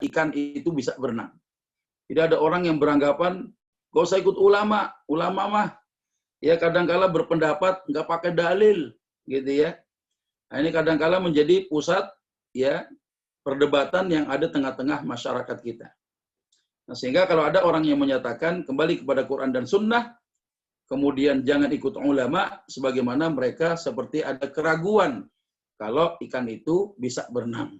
ikan itu bisa berenang. Tidak ada orang yang beranggapan, gak usah ikut ulama. Ulama mah ya kadangkala berpendapat nggak pakai dalil, gitu ya. Nah, ini kadangkala menjadi pusat ya perdebatan yang ada tengah-tengah masyarakat kita. Nah, sehingga kalau ada orang yang menyatakan kembali kepada Quran dan Sunnah, kemudian jangan ikut ulama, sebagaimana mereka seperti ada keraguan kalau ikan itu bisa berenang.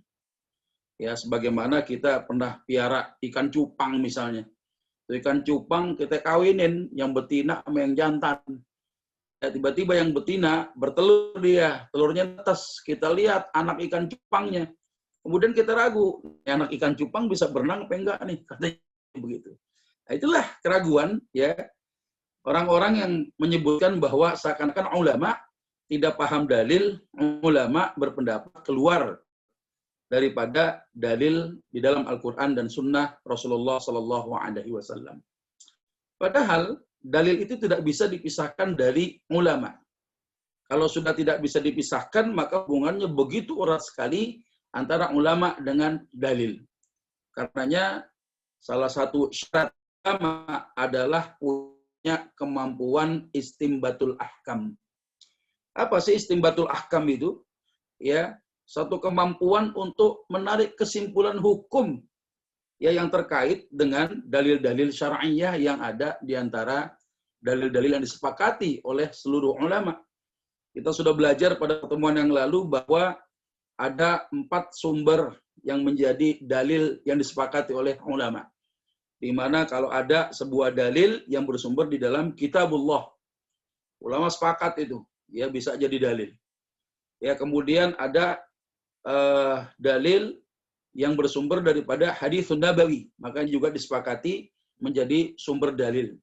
Ya, sebagaimana kita pernah piara ikan cupang misalnya. Ikan cupang kita kawinin yang betina sama yang jantan. Ya, tiba-tiba yang betina bertelur dia, telurnya netes. Kita lihat anak ikan cupangnya. Kemudian kita ragu, anak ikan cupang bisa berenang apa enggak nih? Katanya begitu. Nah, itulah keraguan ya orang-orang yang menyebutkan bahwa seakan-akan ulama tidak paham dalil, ulama berpendapat keluar daripada dalil di dalam Al-Quran dan Sunnah Rasulullah Sallallahu Alaihi Wasallam. Padahal dalil itu tidak bisa dipisahkan dari ulama. Kalau sudah tidak bisa dipisahkan, maka hubungannya begitu erat sekali antara ulama dengan dalil. Karenanya salah satu syarat ulama adalah punya kemampuan istimbatul ahkam. Apa sih istimbatul ahkam itu? Ya, satu kemampuan untuk menarik kesimpulan hukum ya yang terkait dengan dalil-dalil syar'iyah yang ada di antara dalil-dalil yang disepakati oleh seluruh ulama. Kita sudah belajar pada pertemuan yang lalu bahwa ada 4 sumber yang menjadi dalil yang disepakati oleh ulama. Di mana kalau ada sebuah dalil yang bersumber di dalam kitabullah, ulama sepakat itu, ya bisa jadi dalil. Ya, kemudian ada dalil yang bersumber daripada hadis nabawi, maka juga disepakati menjadi sumber dalil.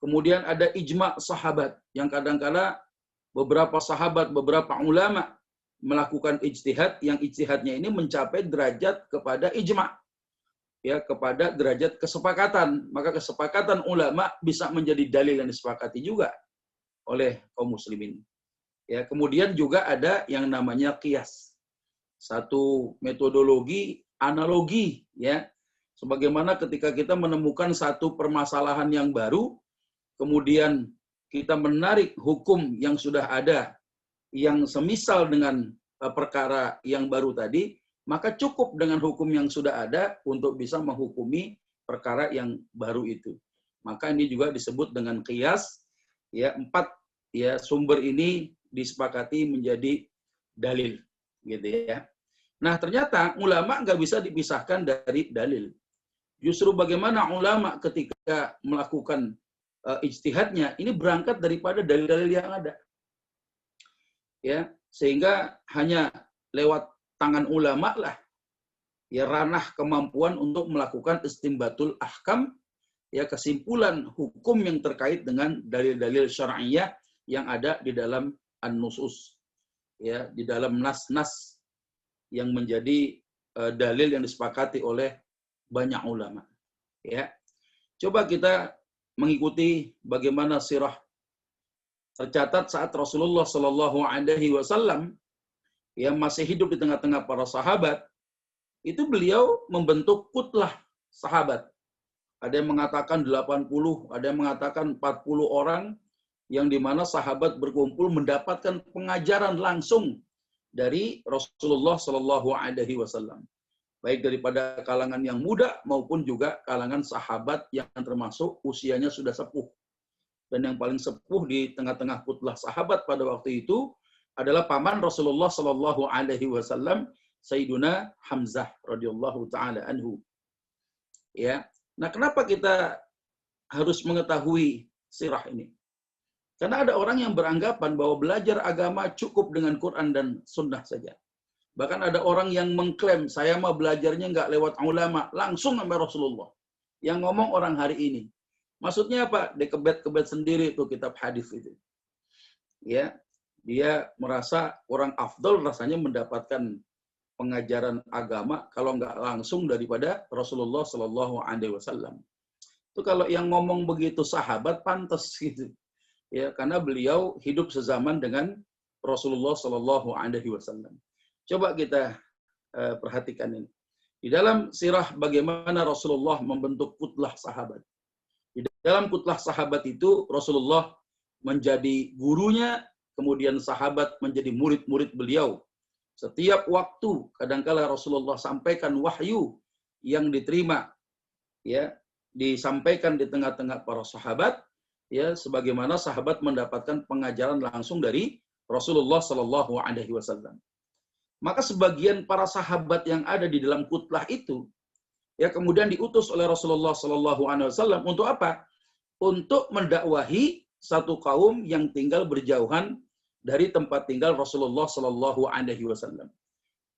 Kemudian ada ijma' sahabat, yang kadangkala beberapa sahabat, beberapa ulama melakukan ijtihad, yang ijtihadnya ini mencapai derajat kepada ijma', ya, kepada derajat kesepakatan. Maka kesepakatan ulama bisa menjadi dalil yang disepakati juga oleh kaum muslimin. Ya, kemudian juga ada yang namanya qiyas. Satu metodologi analogi ya. Sebagaimana ketika kita menemukan satu permasalahan yang baru, kemudian kita menarik hukum yang sudah ada yang semisal dengan perkara yang baru tadi, maka cukup dengan hukum yang sudah ada untuk bisa menghukumi perkara yang baru itu. Maka ini juga disebut dengan qiyas ya, 4 ya sumber ini disepakati menjadi dalil gitu ya. Nah, ternyata ulama nggak bisa dipisahkan dari dalil. Justru bagaimana ulama ketika melakukan ijtihadnya, ini berangkat daripada dalil-dalil yang ada. Ya, sehingga hanya lewat tangan ulama lah ya ranah kemampuan untuk melakukan istimbatul ahkam, ya kesimpulan hukum yang terkait dengan dalil-dalil syar'iyah yang ada di dalam an-nusus. Ya, di dalam nas-nas yang menjadi dalil yang disepakati oleh banyak ulama. Ya, coba kita mengikuti bagaimana sirah tercatat saat Rasulullah Shallallahu Alaihi Wasallam yang masih hidup di tengah-tengah para sahabat, itu beliau membentuk kutlah sahabat. Ada yang mengatakan 80, ada yang mengatakan 40 orang, yang dimana sahabat berkumpul mendapatkan pengajaran langsung dari Rasulullah Shallallahu Alaihi Wasallam, baik daripada kalangan yang muda maupun juga kalangan sahabat yang termasuk usianya sudah sepuh. Dan yang paling sepuh di tengah-tengah kutlah sahabat pada waktu itu adalah paman Rasulullah Shallallahu Alaihi Wasallam, Sayyiduna Hamzah radhiyallahu taala anhu. Ya, nah kenapa kita harus mengetahui sirah ini? Karena ada orang yang beranggapan bahwa belajar agama cukup dengan Quran dan Sunnah saja. Bahkan ada orang yang mengklaim, saya mah belajarnya nggak lewat ulama, langsung sama Rasulullah. Yang ngomong orang hari ini. Maksudnya apa? Dikebet-kebet sendiri itu kitab hadis itu. Ya, dia merasa orang afdol rasanya mendapatkan pengajaran agama kalau nggak langsung daripada Rasulullah Shallallahu Alaihi Wasallam. Itu kalau yang ngomong begitu sahabat pantas gitu. Ya, karena beliau hidup sezaman dengan Rasulullah Shallallahu Alaihi Wasallam. Coba kita perhatikan ini. Di dalam sirah bagaimana Rasulullah membentuk kutlah sahabat. Di dalam kutlah sahabat itu Rasulullah menjadi gurunya, kemudian sahabat menjadi murid-murid beliau. Setiap waktu kadangkala Rasulullah sampaikan wahyu yang diterima, ya, disampaikan di tengah-tengah para sahabat, ya, sebagaimana sahabat mendapatkan pengajaran langsung dari Rasulullah Shallallahu Alaihi Wasallam. Maka sebagian para sahabat yang ada di dalam kutlah itu, ya, kemudian diutus oleh Rasulullah Shallallahu Alaihi Wasallam untuk apa? Untuk mendakwahi satu kaum yang tinggal berjauhan dari tempat tinggal Rasulullah Shallallahu Alaihi Wasallam.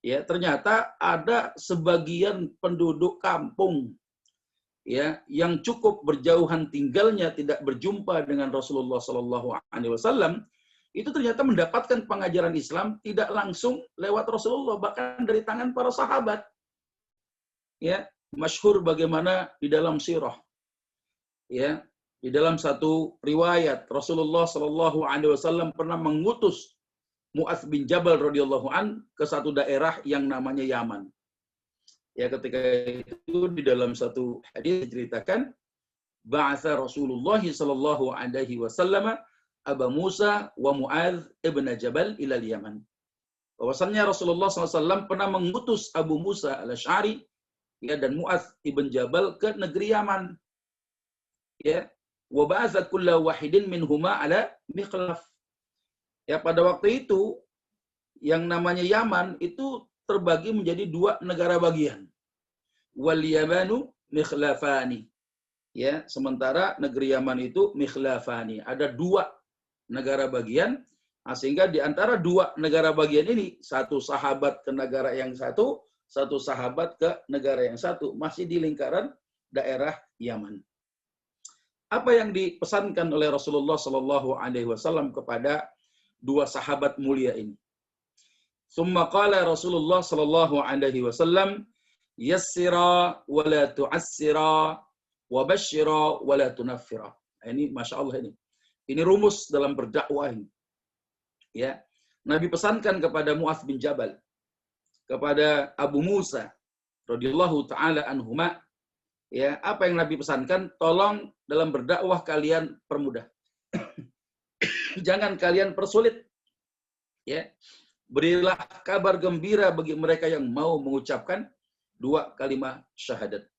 Ya, ternyata ada sebagian penduduk kampung, ya, yang cukup berjauhan tinggalnya, tidak berjumpa dengan Rasulullah Shallallahu Alaihi Wasallam, itu ternyata mendapatkan pengajaran Islam tidak langsung lewat Rasulullah, bahkan dari tangan para sahabat. Ya, masyhur bagaimana di dalam sirah, ya, di dalam satu riwayat Rasulullah Shallallahu Alaihi Wasallam pernah mengutus Mu'adz bin Jabal radhiyallahu an ke satu daerah yang namanya Yaman. Ya, ketika itu di dalam satu hadis diceritakan, ba'atsa Rasulullah Shallallahu Alaihi Wasallam Abu Musa wa Mu'adz ibn Jabal ila Yaman. Bahwasannya Rasulullah SAW pernah mengutus Abu Musa al-Asy'ari, ya, dan Mu'adz ibn Jabal ke negeri Yaman. Ya, wa ba'atsa kullu wahidin minhuma ala mikhlaf. Ya, pada waktu itu yang namanya Yaman itu terbagi menjadi dua negara bagian. Wal Yamanu mikhlafani. Ya, sementara negeri Yaman itu mikhlafani. Ada dua negara bagian, sehingga di antara dua negara bagian ini, satu sahabat ke negara yang satu, satu sahabat ke negara yang satu, masih di lingkaran daerah Yaman. Apa yang dipesankan oleh Rasulullah Shallallahu Alaihi Wasallam kepada dua sahabat mulia ini? Summa qala Rasulullah Shallallahu Alaihi Wasallam, yassira wa la tu'assira wa basyira wa la tunaffira. Ini masya Allah ini. Ini rumus dalam berdakwah ini. Ya, Nabi pesankan kepada Mu'adz bin Jabal, kepada Abu Musa radhiyallahu taala anhuma, ya, apa yang Nabi pesankan? Tolong dalam berdakwah kalian permudah. Jangan kalian persulit. Ya. Berilah kabar gembira bagi mereka yang mau mengucapkan dua kalimat syahadat.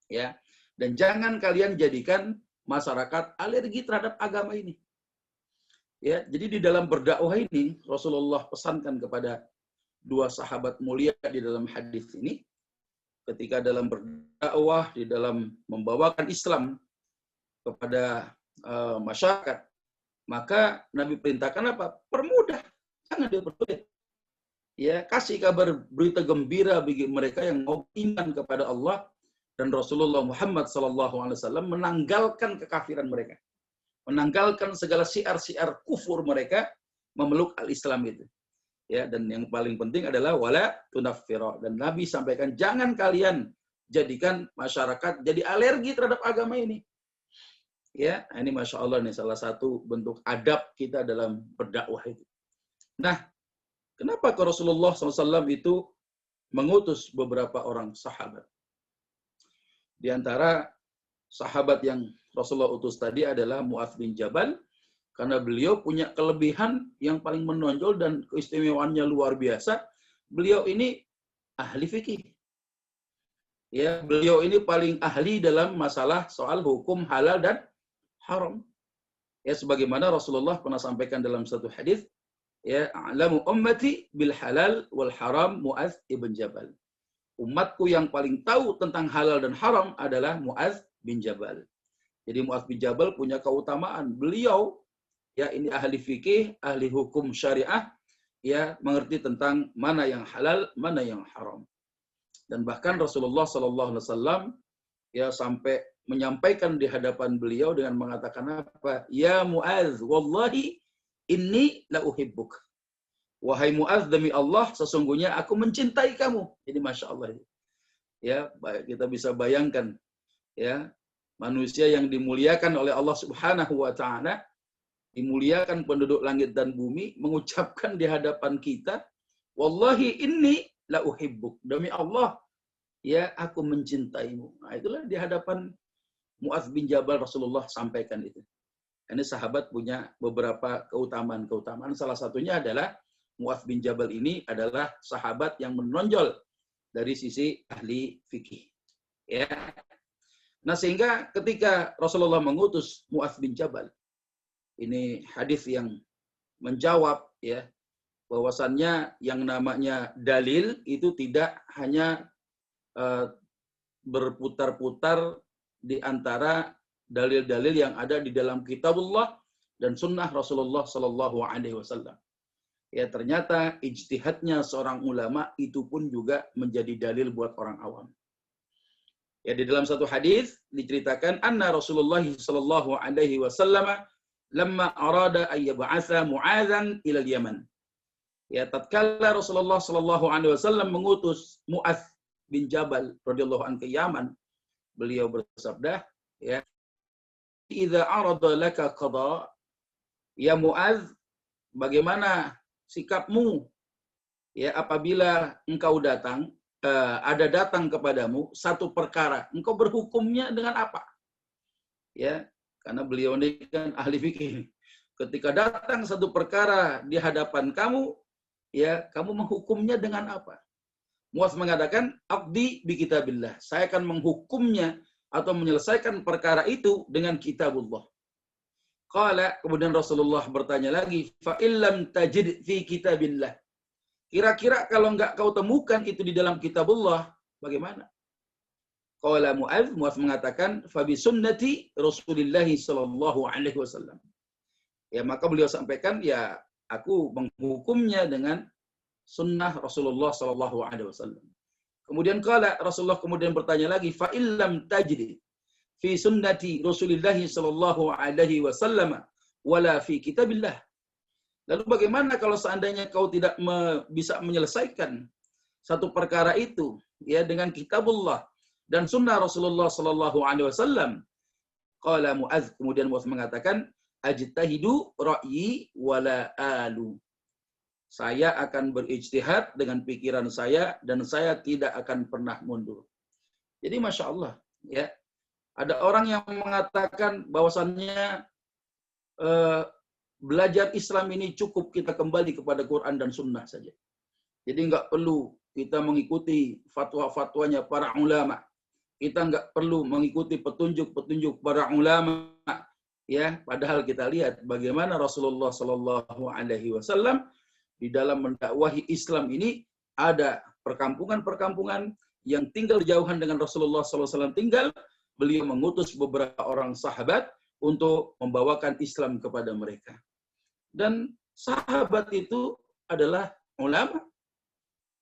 Ya. Dan jangan kalian jadikan masyarakat alergi terhadap agama ini. Ya, jadi di dalam berdakwah ini Rasulullah pesankan kepada dua sahabat mulia di dalam hadis ini, ketika dalam berdakwah, di dalam membawakan Islam kepada masyarakat, maka Nabi perintahkan apa? Permudah, jangan dipersulit. Ya, kasih kabar berita gembira bagi mereka yang mau iman kepada Allah dan Rasulullah Muhammad SAW, menanggalkan kekafiran mereka, menanggalkan segala syiar-syiar kufur mereka, memeluk al-Islam itu. Ya, dan yang paling penting adalah wala tunaffira. Dan Nabi sampaikan, jangan kalian jadikan masyarakat jadi alergi terhadap agama ini. Ya, ini masya Allah nih salah satu bentuk adab kita dalam berdakwah itu. Nah, kenapa Rasulullah SAW itu mengutus beberapa orang sahabat? Di antara sahabat yang Rasulullah utus tadi adalah Mu'adz bin Jabal, karena beliau punya kelebihan yang paling menonjol dan keistimewaannya luar biasa. Beliau ini ahli fikih. Ya, beliau ini paling ahli dalam masalah soal hukum halal dan haram. Ya, sebagaimana Rasulullah pernah sampaikan dalam satu hadis, ya, a'lamu ummati bil halal wal haram Mu'adz ibn Jabal. Umatku yang paling tahu tentang halal dan haram adalah Mu'adz bin Jabal. Jadi Mu'adz bin Jabal punya keutamaan. Beliau, ya, ini ahli fikih, ahli hukum syariah, ya, mengerti tentang mana yang halal, mana yang haram. Dan bahkan Rasulullah SAW, ya, sampai menyampaikan di hadapan beliau dengan mengatakan apa? Ya Mu'adz, wallahi inni la uhibbuk. Wahai Mu'adz, demi Allah, sesungguhnya aku mencintai kamu. Jadi masya Allah. Ya, kita bisa bayangkan, ya, manusia yang dimuliakan oleh Allah Subhanahu wa Ta'ala, dimuliakan penduduk langit dan bumi, mengucapkan di hadapan kita, wallahi inni la uhibbuk. Demi Allah, ya aku mencintaimu. Nah, itulah di hadapan Mu'adz bin Jabal Rasulullah sampaikan itu. Ini sahabat punya beberapa keutamaan. Salah satunya adalah Mu'adz bin Jabal ini adalah sahabat yang menonjol dari sisi ahli fikih. Ya. Nah, sehingga ketika Rasulullah mengutus Mu'adz bin Jabal, ini hadis yang menjawab ya bahwasannya yang namanya dalil itu tidak hanya berputar-putar di antara dalil-dalil yang ada di dalam kitabullah dan sunnah Rasulullah Sallallahu Alaihi Wasallam. Ya, ternyata ijtihadnya seorang ulama itu pun juga menjadi dalil buat orang awam. Ya, di dalam satu hadis diceritakan anna Rasulullah Sallallahu Alaihi Wasallam lamma arada an yab'atsa Mu'adzan ila Yaman. Ya, tatkala Rasulullah Sallallahu Alaihi Wasallam mengutus Mu'adz bin Jabal radhiyallahu anhu ke Yaman, beliau bersabda, ya, idza arada laka qada, ya Mu'adz, bagaimana sikapmu ya apabila engkau datang ada datang kepadamu satu perkara, engkau berhukumnya dengan apa? Ya, karena beliau ini kan ahli fikih. Ketika datang satu perkara di hadapan kamu, ya kamu menghukumnya dengan apa? Mu'adz mengatakan, "Aqdi bi kitabillah." Saya akan menghukumnya atau menyelesaikan perkara itu dengan kitabullah. Qala, kemudian Rasulullah bertanya lagi, "Fa illam tajid fi kitabillah." Kira-kira kalau enggak kau temukan itu di dalam kitabullah, bagaimana? Qala Mu'adz mengatakan, "Fa bi sunnati Rasulillah sallallahu alaihi wasallam." Ya, maka beliau sampaikan, ya aku menghukumnya dengan sunnah Rasulullah sallallahu alaihi wasallam. Kemudian Rasulullah kemudian bertanya lagi, "Fa illam tajid fi sunnati Rasulillah sallallahu alaihi wasallam wala fi kitabillah." Lalu bagaimana kalau seandainya kau tidak bisa menyelesaikan satu perkara itu ya dengan kitabullah dan sunnah Rasulullah sallallahu alaihi wasallam? Qala Mu'adz, kemudian Mu'adz mengatakan, "Ajtahidu ra'yi wala alu." Saya akan berijtihad dengan pikiran saya dan saya tidak akan pernah mundur. Jadi Masya Allah, ya, ada orang yang mengatakan bahwasannya belajar Islam ini cukup kita kembali kepada Quran dan Sunnah saja. Jadi nggak perlu kita mengikuti fatwa-fatwanya para ulama. Kita nggak perlu mengikuti petunjuk-petunjuk para ulama. Ya, padahal kita lihat bagaimana Rasulullah Sallallahu Alaihi Wasallam di dalam mendakwahi Islam ini ada perkampungan-perkampungan yang tinggal jauhan dengan Rasulullah SAW tinggal. Beliau mengutus beberapa orang sahabat untuk membawakan Islam kepada mereka. Dan sahabat itu adalah ulama.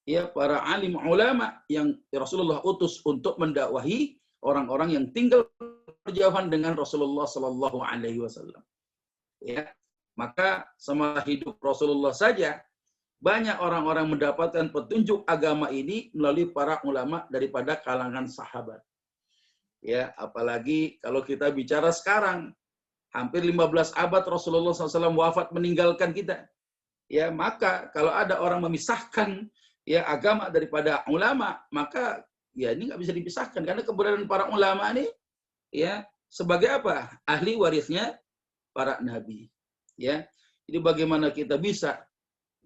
Ya, para alim ulama yang Rasulullah utus untuk mendakwahi orang-orang yang tinggal berjauhan dengan Rasulullah SAW. Ya, maka semasa hidup Rasulullah saja banyak orang-orang mendapatkan petunjuk agama ini melalui para ulama daripada kalangan sahabat. Ya, apalagi kalau kita bicara sekarang, hampir 15 abad Rasulullah SAW wafat meninggalkan kita. Ya, maka kalau ada orang memisahkan ya agama daripada ulama, maka ya ini nggak bisa dipisahkan karena keberadaan para ulama ini ya sebagai apa? Ahli warisnya para nabi. Ya, jadi bagaimana kita bisa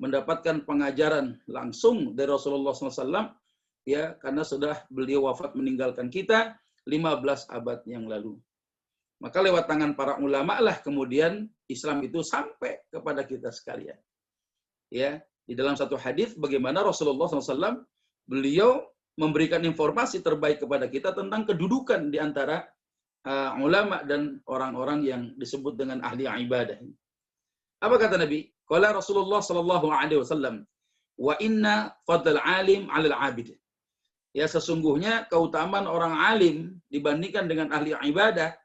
mendapatkan pengajaran langsung dari Rasulullah SAW ya karena sudah beliau wafat meninggalkan kita 15 abad yang lalu. Maka lewat tangan para ulama lah kemudian Islam itu sampai kepada kita sekalian. Ya, di dalam satu hadis bagaimana Rasulullah SAW beliau memberikan informasi terbaik kepada kita tentang kedudukan di antara ulama dan orang-orang yang disebut dengan ahli ibadah. Apa kata Nabi? Qala Rasulullah sallallahu alaihi wasallam, "Wa inna fadl alim 'alal 'abid." Ya, sesungguhnya keutamaan orang alim dibandingkan dengan ahli ibadah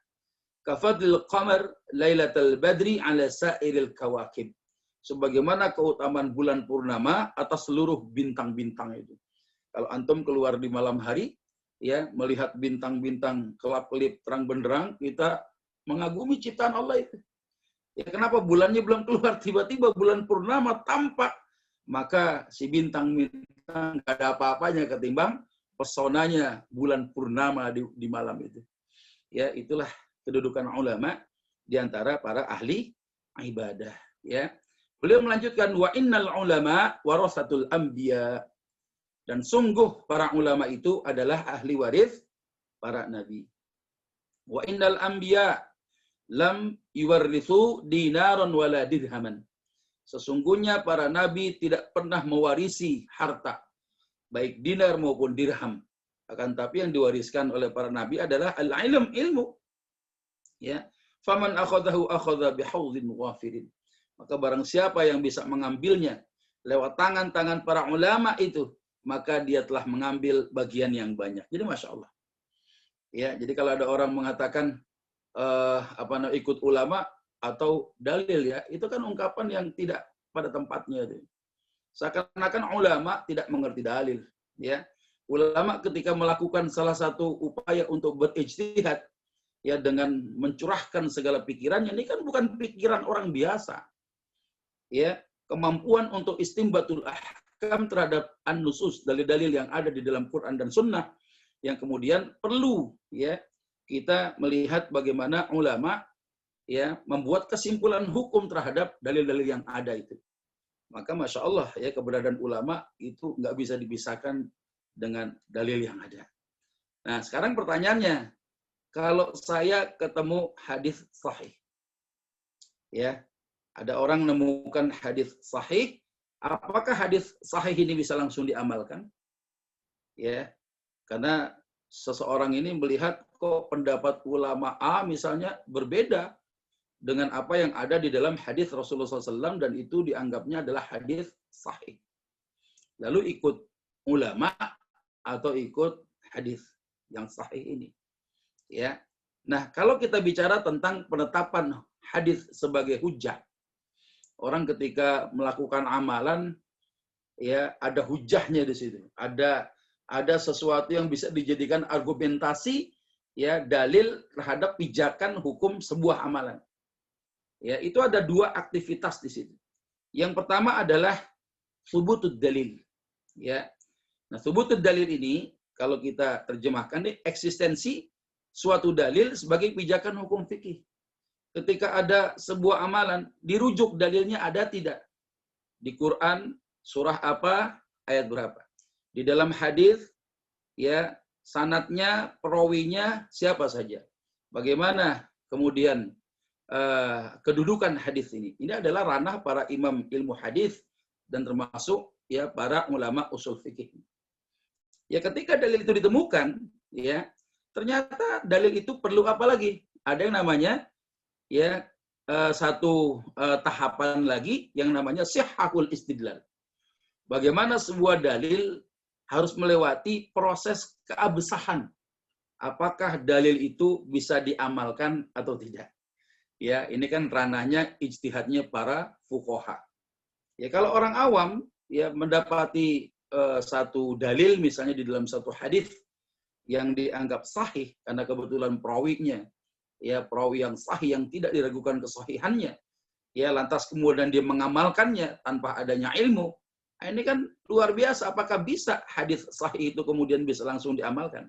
kafadlil qamar lailatul badri 'ala sa'iril kawakib. Sebagaimana keutamaan bulan purnama atas seluruh bintang-bintang itu. Kalau antum keluar di malam hari ya, melihat bintang-bintang kelap-kelip terang benderang, kita mengagumi ciptaan Allah itu. Ya, kenapa bulannya belum keluar, tiba-tiba bulan purnama tampak, maka si bintang-bintang nggak ada apa-apanya ketimbang pesonanya bulan purnama di malam itu. Ya, itulah kedudukan ulama di antara para ahli ibadah. Ya, beliau melanjutkan wa innal ulama warasatul anbiya, dan sungguh para ulama itu adalah ahli waris para nabi. Wa innal anbiya lam yuwarrithu dinaran wala dirhaman. Sesungguhnya para nabi tidak pernah mewarisi harta, baik dinar maupun dirham. Akan tapi yang diwariskan oleh para nabi adalah al-ilm, ilmu. Ya, faman akhadahu akhadha bihawdhin wafirin. Maka barang siapa yang bisa mengambilnya lewat tangan-tangan para ulama itu, maka dia telah mengambil bagian yang banyak. Jadi masya Allah. Ya, jadi kalau ada orang mengatakan ikut ulama atau dalil, ya, itu kan ungkapan yang tidak pada tempatnya itu. Seakan-akan ulama tidak mengerti dalil. Ya, ulama ketika melakukan salah satu upaya untuk berijtihad, ya, dengan mencurahkan segala pikirannya, ini kan bukan pikiran orang biasa. Ya, kemampuan untuk istinbatul ahkam terhadap an-nusus, dalil-dalil yang ada di dalam Quran dan Sunnah, yang kemudian perlu, ya, kita melihat bagaimana ulama, ya, membuat kesimpulan hukum terhadap dalil-dalil yang ada itu. Maka masya Allah, ya, keberadaan ulama itu nggak bisa dipisahkan dengan dalil yang ada. Nah, sekarang pertanyaannya, kalau saya ketemu hadis sahih, ya, ada orang menemukan hadis sahih, apakah hadis sahih ini bisa langsung diamalkan? Ya, karena seseorang ini melihat kok pendapat ulama A misalnya berbeda dengan apa yang ada di dalam hadis Rasulullah SAW, dan itu dianggapnya adalah hadis sahih. Lalu ikut ulama atau ikut hadis yang sahih ini. Ya. Nah, kalau kita bicara tentang penetapan hadis sebagai hujjah, orang ketika melakukan amalan, ya, ada hujjahnya di situ. Ada sesuatu yang bisa dijadikan argumentasi, ya, dalil terhadap pijakan hukum sebuah amalan. Ya, itu ada dua aktivitas di situ. Yang pertama adalah thubutud dalil. Ya. Nah, thubutud dalil ini kalau kita terjemahkan nih, eksistensi suatu dalil sebagai pijakan hukum fikih. Ketika ada sebuah amalan, dirujuk dalilnya ada tidak? Di Quran, surah apa, ayat berapa? Di dalam hadis, ya, sanadnya, perawinya siapa saja? Bagaimana kemudian kedudukan hadis ini? Ini adalah ranah para imam ilmu hadis dan termasuk, ya, para ulama usul fikih. Ya, ketika dalil itu ditemukan, ya, ternyata dalil itu perlu apa lagi? Ada yang namanya, ya, satu tahapan lagi yang namanya sihhahul istidlal. Bagaimana sebuah dalil harus melewati proses keabsahan. Apakah dalil itu bisa diamalkan atau tidak? Ya, ini kan ranahnya ijtihadnya para fuqaha. Ya, kalau orang awam, ya, mendapati satu dalil misalnya di dalam satu hadis yang dianggap sahih karena kebetulan perawinya, ya, perawi yang sahih yang tidak diragukan kesahihannya, ya, lantas kemudian dia mengamalkannya tanpa adanya ilmu. Nah, ini kan luar biasa. Apakah bisa hadis sahih itu kemudian bisa langsung diamalkan?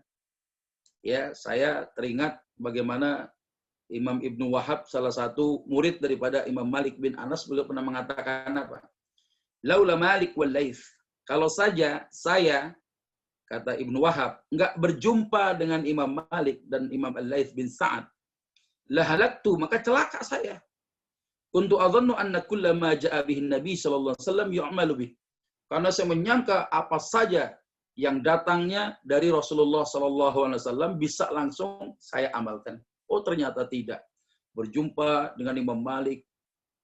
Ya, saya teringat bagaimana Imam Ibnu Wahab, salah satu murid daripada Imam Malik bin Anas, beliau pernah mengatakan apa? Laula Malik wal Laits. Kalau saja saya, kata Ibnu Wahab, enggak berjumpa dengan Imam Malik dan Imam Al-Laits bin Sa'ad, lahalaktu, maka celaka saya. Kuntu adhannu anna kulla ma ja'a bihi Nabi sallallahu alaihi wasallam yu'malu bih. Karena saya menyangka apa saja yang datangnya dari Rasulullah sallallahu alaihi wasallam bisa langsung saya amalkan. Oh, ternyata tidak. Berjumpa dengan Imam Malik,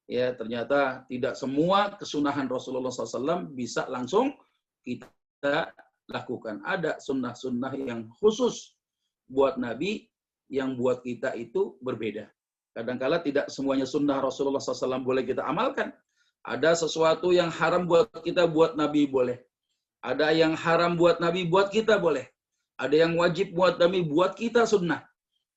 ya, ternyata tidak semua kesunahan Rasulullah SAW bisa langsung kita lakukan. Ada sunnah-sunnah yang khusus buat Nabi, yang buat kita itu berbeda. Kadangkala tidak semuanya sunnah Rasulullah SAW boleh kita amalkan. Ada sesuatu yang haram buat kita, buat Nabi boleh. Ada yang haram buat Nabi, buat kita boleh. Ada yang wajib buat Nabi, buat kita sunnah.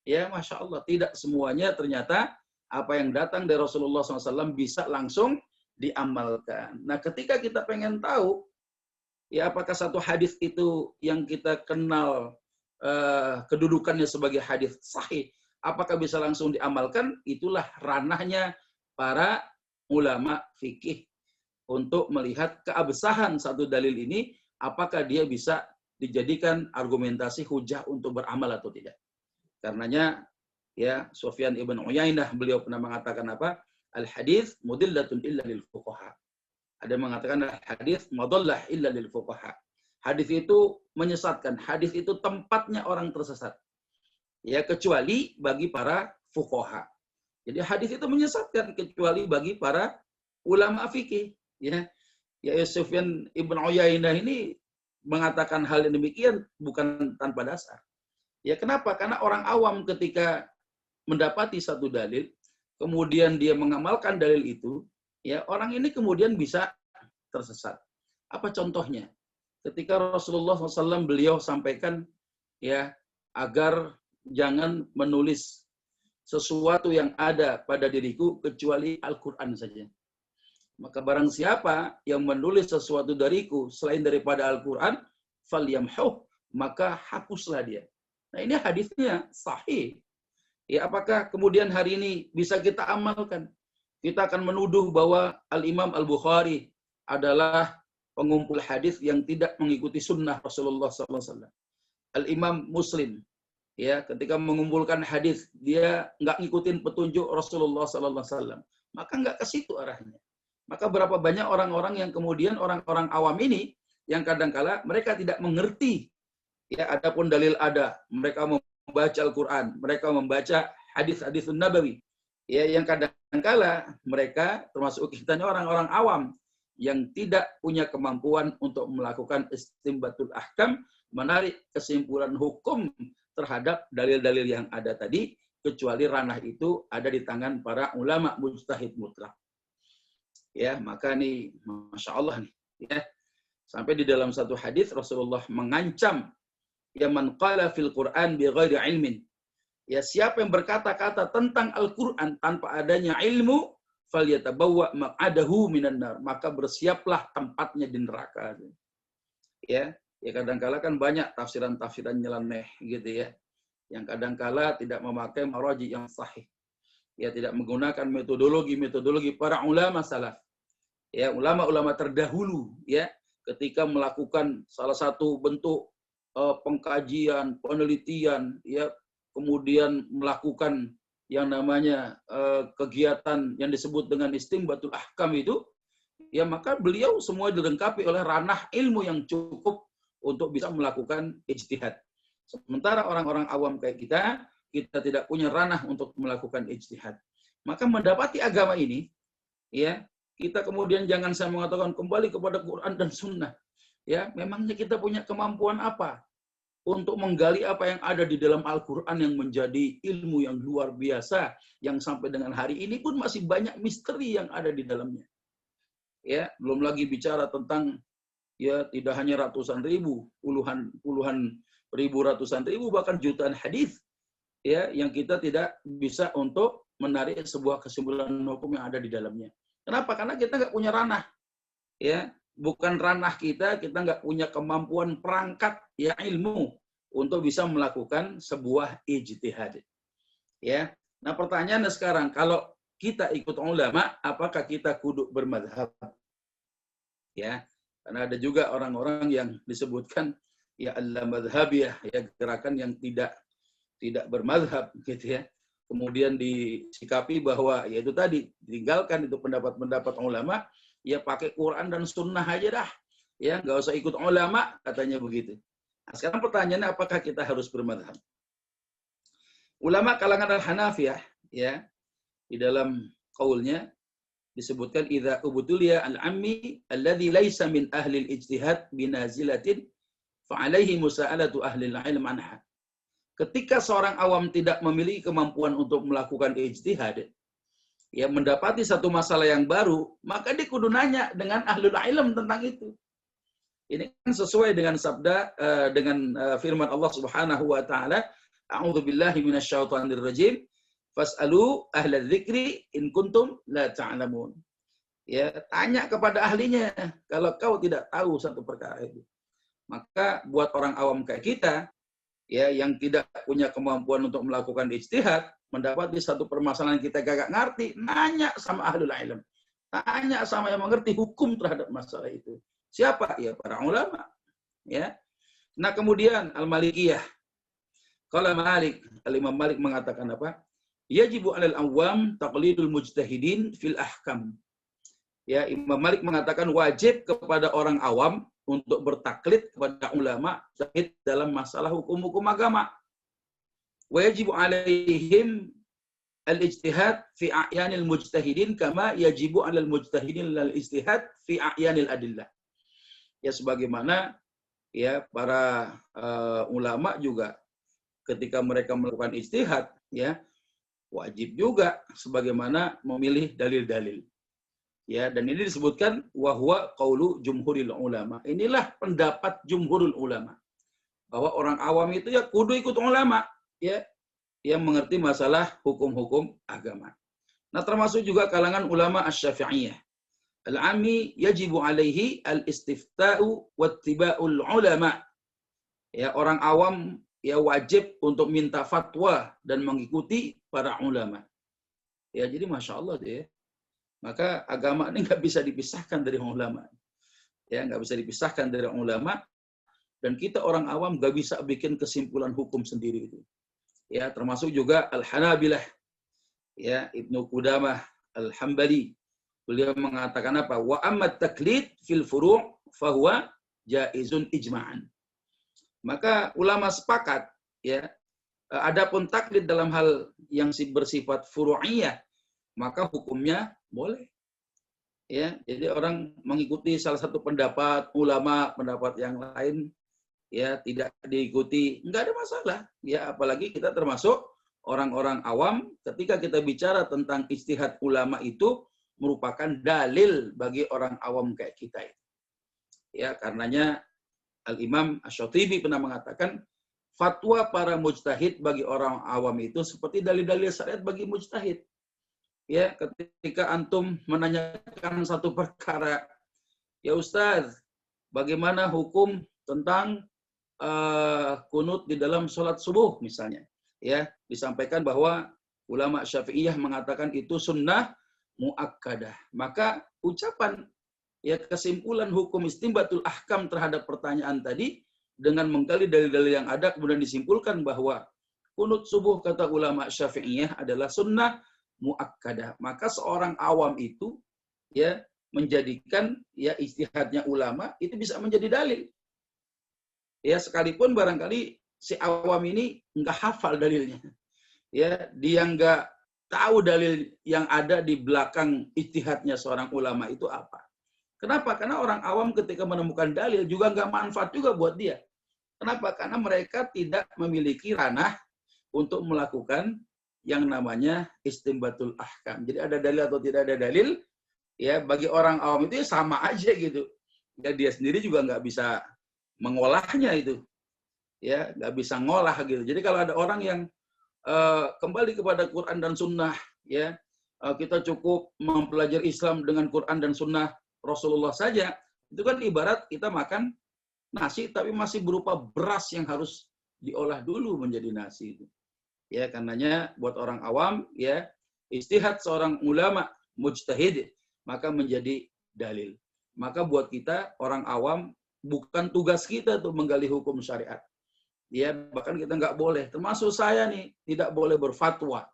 Ya, Masya Allah, tidak semuanya ternyata apa yang datang dari Rasulullah SAW bisa langsung diamalkan. Nah, ketika kita pengen tahu Ya, apakah satu hadis itu yang kita kenal kedudukannya sebagai hadis sahih, apakah bisa langsung diamalkan? Itulah ranahnya para ulama fikih untuk melihat keabsahan satu dalil ini, apakah dia bisa dijadikan argumentasi hujah untuk beramal atau tidak. Karenanya ya Sufyan ibn Uyainah beliau pernah mengatakan apa? Al hadis mudillatun illa lil fuqaha. Ada yang mengatakan hadis madallah illa lil fuqaha. Hadis itu menyesatkan, hadis itu tempatnya orang tersesat. Ya kecuali bagi para fuqaha. Jadi hadis itu menyesatkan kecuali bagi para ulama fikih. Ya, Sufyan ibn Uyainah ini mengatakan hal yang demikian bukan tanpa dasar. Ya kenapa? Karena orang awam ketika mendapati satu dalil, kemudian dia mengamalkan dalil itu, ya orang ini kemudian bisa tersesat. Apa contohnya? Ketika Rasulullah SAW beliau sampaikan ya agar jangan menulis sesuatu yang ada pada diriku kecuali Al-Quran saja. Maka barang siapa yang menulis sesuatu dariku selain daripada Al-Quran, falyamhuh, maka hapuslah dia. Nah ini hadisnya sahih. Ya apakah kemudian hari ini bisa kita amalkan? Kita akan menuduh bahwa Al-Imam Al-Bukhari adalah pengumpul hadis yang tidak mengikuti sunnah Rasulullah SAW. Al-Imam Muslim, ya ketika mengumpulkan hadis dia nggak ngikutin petunjuk Rasulullah SAW, maka nggak ke situ arahnya. Maka berapa banyak orang-orang yang kemudian orang-orang awam ini yang kadangkala mereka tidak mengerti, ya adapun dalil ada, mereka membaca Al-Quran, mereka membaca hadis-hadis Nabawi, ya yang kadangkala mereka termasuk kita orang-orang awam yang tidak punya kemampuan untuk melakukan istinbatul ahkam, menarik kesimpulan hukum terhadap dalil-dalil yang ada tadi, kecuali ranah itu ada di tangan para ulama mujtahid mutlak. Ya, maka nih, Masya Allah nih, ya, sampai di dalam satu hadis Rasulullah mengancam, ya man qala fil Quran bi ghairi ilmin. Ya, siapa yang berkata-kata tentang Al-Quran tanpa adanya ilmu, falyatabawwa maq'adahu minan nar, maka bersiaplah tempatnya di neraka. Ya kadangkala kan banyak tafsiran-tafsiran nyeleneh gitu ya. Yang kadangkala tidak memakai maraji yang sahih. Ya tidak menggunakan metodologi para ulama salaf. Ya, ulama-ulama terdahulu ya ketika melakukan salah satu bentuk pengkajian, penelitian ya, kemudian melakukan yang namanya kegiatan yang disebut dengan istinbatul ahkam itu, ya maka beliau semua dilengkapi oleh ranah ilmu yang cukup untuk bisa melakukan ijtihad. Sementara orang-orang awam kayak kita tidak punya ranah untuk melakukan ijtihad. Maka mendapati agama ini, ya kita kemudian jangan saya mengatakan kembali kepada Quran dan Sunnah. Ya memangnya kita punya kemampuan apa untuk menggali apa yang ada di dalam Al-Quran yang menjadi ilmu yang luar biasa, yang sampai dengan hari ini pun masih banyak misteri yang ada di dalamnya. Ya, belum lagi bicara tentang ya tidak hanya ratusan ribu, puluhan ribu, ratusan ribu, bahkan jutaan hadis ya yang kita tidak bisa untuk menarik sebuah kesimpulan hukum yang ada di dalamnya. Kenapa? Karena kita nggak punya ranah. Ya, bukan ranah kita nggak punya kemampuan perangkat ya ilmu untuk bisa melakukan sebuah ijtihad. Ya. Nah, pertanyaannya sekarang, kalau kita ikut ulama, apakah kita kudu bermadhab? Ya. Karena ada juga orang-orang yang disebutkan ya al-madhhabiyah, ya gerakan yang tidak bermadhab gitu ya. Kemudian disikapi bahwa ya itu tadi tinggalkan itu pendapat-pendapat ulama, ya pakai Quran dan Sunnah aja dah, ya nggak usah ikut ulama katanya begitu. Nah, sekarang pertanyaannya apakah kita harus bermadhab? Ulama kalangan al-Hanafiyah ya di dalam qaulnya disebutkan idza ubtuliya al-ammi alladhi laysa min ahli al-ijtihad binazilatin fa alaihi musa'alatu ahli al-ilm anha. Ketika seorang awam tidak memiliki kemampuan untuk melakukan ijtihad, ya mendapati satu masalah yang baru, maka dia kudu nanya dengan ahlul ilm tentang itu. Ini kan sesuai dengan sabda dengan firman Allah Subhanahu wa taala, a'udzubillahi minasyaitonir rajim, fas'alu ahlal dzikri in kuntum la ta'lamun. Ya, tanya kepada ahlinya kalau kau tidak tahu satu perkara itu. Maka buat orang awam kayak kita, ya, yang tidak punya kemampuan untuk melakukan ijtihad, mendapati satu permasalahan kita gak ngerti, nanya sama ahlul ilm. Tanya sama yang mengerti hukum terhadap masalah itu. Siapa? Ya, para ulama. Ya. Nah, kemudian Al-Malikiyah. Kalau Al-Imam Malik mengatakan apa? Yajibu 'alal awam taqlidul mujtahidin fil ahkam. Ya, Imam Malik mengatakan wajib kepada orang awam untuk bertaklid kepada ulama dalam masalah hukum-hukum agama. Wajib 'alaihim al-ijtihad fi a'yanil mujtahidin kama yajibu 'alal mujtahidin al-ijtihad fi a'yanil adillah. Ya, sebagaimana ya para ulama juga ketika mereka melakukan ijtihad, ya wajib juga sebagaimana memilih dalil-dalil. Ya, dan ini disebutkan wahwa qaulu jumhuril ulama. Inilah pendapat jumhurul ulama. Bahwa orang awam itu ya kudu ikut ulama, ya, yang mengerti masalah hukum-hukum agama. Nah, termasuk juga kalangan ulama asy-Syafi'iyah. Al-'ami yajibu 'alaihi al-istifta'u wattiba'ul ulama. Ya, orang awam ya wajib untuk minta fatwa dan mengikuti para ulama. Ya, jadi Masya Allah ya. Maka agama ini nggak bisa dipisahkan dari ulama. Ya, nggak bisa dipisahkan dari ulama. Dan kita orang awam nggak bisa bikin kesimpulan hukum sendiri itu. Ya, termasuk juga Al-Hanabilah. Ya, Ibnu Qudamah Al-Hambali. Beliau mengatakan apa? Wa ammat taklid fil furu' fahuwa jaizun ijma'an. Maka ulama sepakat, ya, adapun taklid dalam hal yang bersifat furu'iyah, maka hukumnya boleh. Ya, jadi orang mengikuti salah satu pendapat ulama, pendapat yang lain ya tidak diikuti, enggak ada masalah. Ya, apalagi kita termasuk orang-orang awam, ketika kita bicara tentang ijtihad ulama itu merupakan dalil bagi orang awam kayak kita. Ya, karenanya Al-Imam Asy-Syatibi pernah mengatakan fatwa para mujtahid bagi orang awam itu seperti dalil-dalil syariat bagi mujtahid. Ya, ketika antum menanyakan satu perkara, ya Ustaz, bagaimana hukum tentang kunut di dalam sholat subuh misalnya? Ya, disampaikan bahwa ulama Syafi'iyah mengatakan itu sunnah muakkadah. Maka ucapan ya kesimpulan hukum istinbatul ahkam terhadap pertanyaan tadi dengan menggali dalil-dalil yang ada kemudian disimpulkan bahwa kunut subuh kata ulama Syafi'iyah adalah sunnah muakkadah. Maka seorang awam itu ya menjadikan ya ijtihadnya ulama itu bisa menjadi dalil. Ya, sekalipun barangkali si awam ini enggak hafal dalilnya. Ya, dia enggak tahu dalil yang ada di belakang ijtihadnya seorang ulama itu apa. Kenapa? Karena orang awam ketika menemukan dalil juga enggak manfaat juga buat dia. Kenapa? Karena mereka tidak memiliki ranah untuk melakukan yang namanya istinbatul ahkam. Jadi ada dalil atau tidak ada dalil, ya bagi orang awam itu ya sama aja gitu. Ya, dia sendiri juga nggak bisa mengolahnya itu. Ya, nggak bisa ngolah gitu. Jadi kalau ada orang yang kembali kepada Quran dan Sunnah, ya kita cukup mempelajari Islam dengan Quran dan Sunnah Rasulullah saja, itu kan ibarat kita makan nasi tapi masih berupa beras yang harus diolah dulu menjadi nasi itu. Ya, karenanya buat orang awam ya ijtihad seorang ulama mujtahid maka menjadi dalil. Maka buat kita orang awam bukan tugas kita tuh menggali hukum syariat. Ya, bahkan kita nggak boleh, termasuk saya nih tidak boleh berfatwa.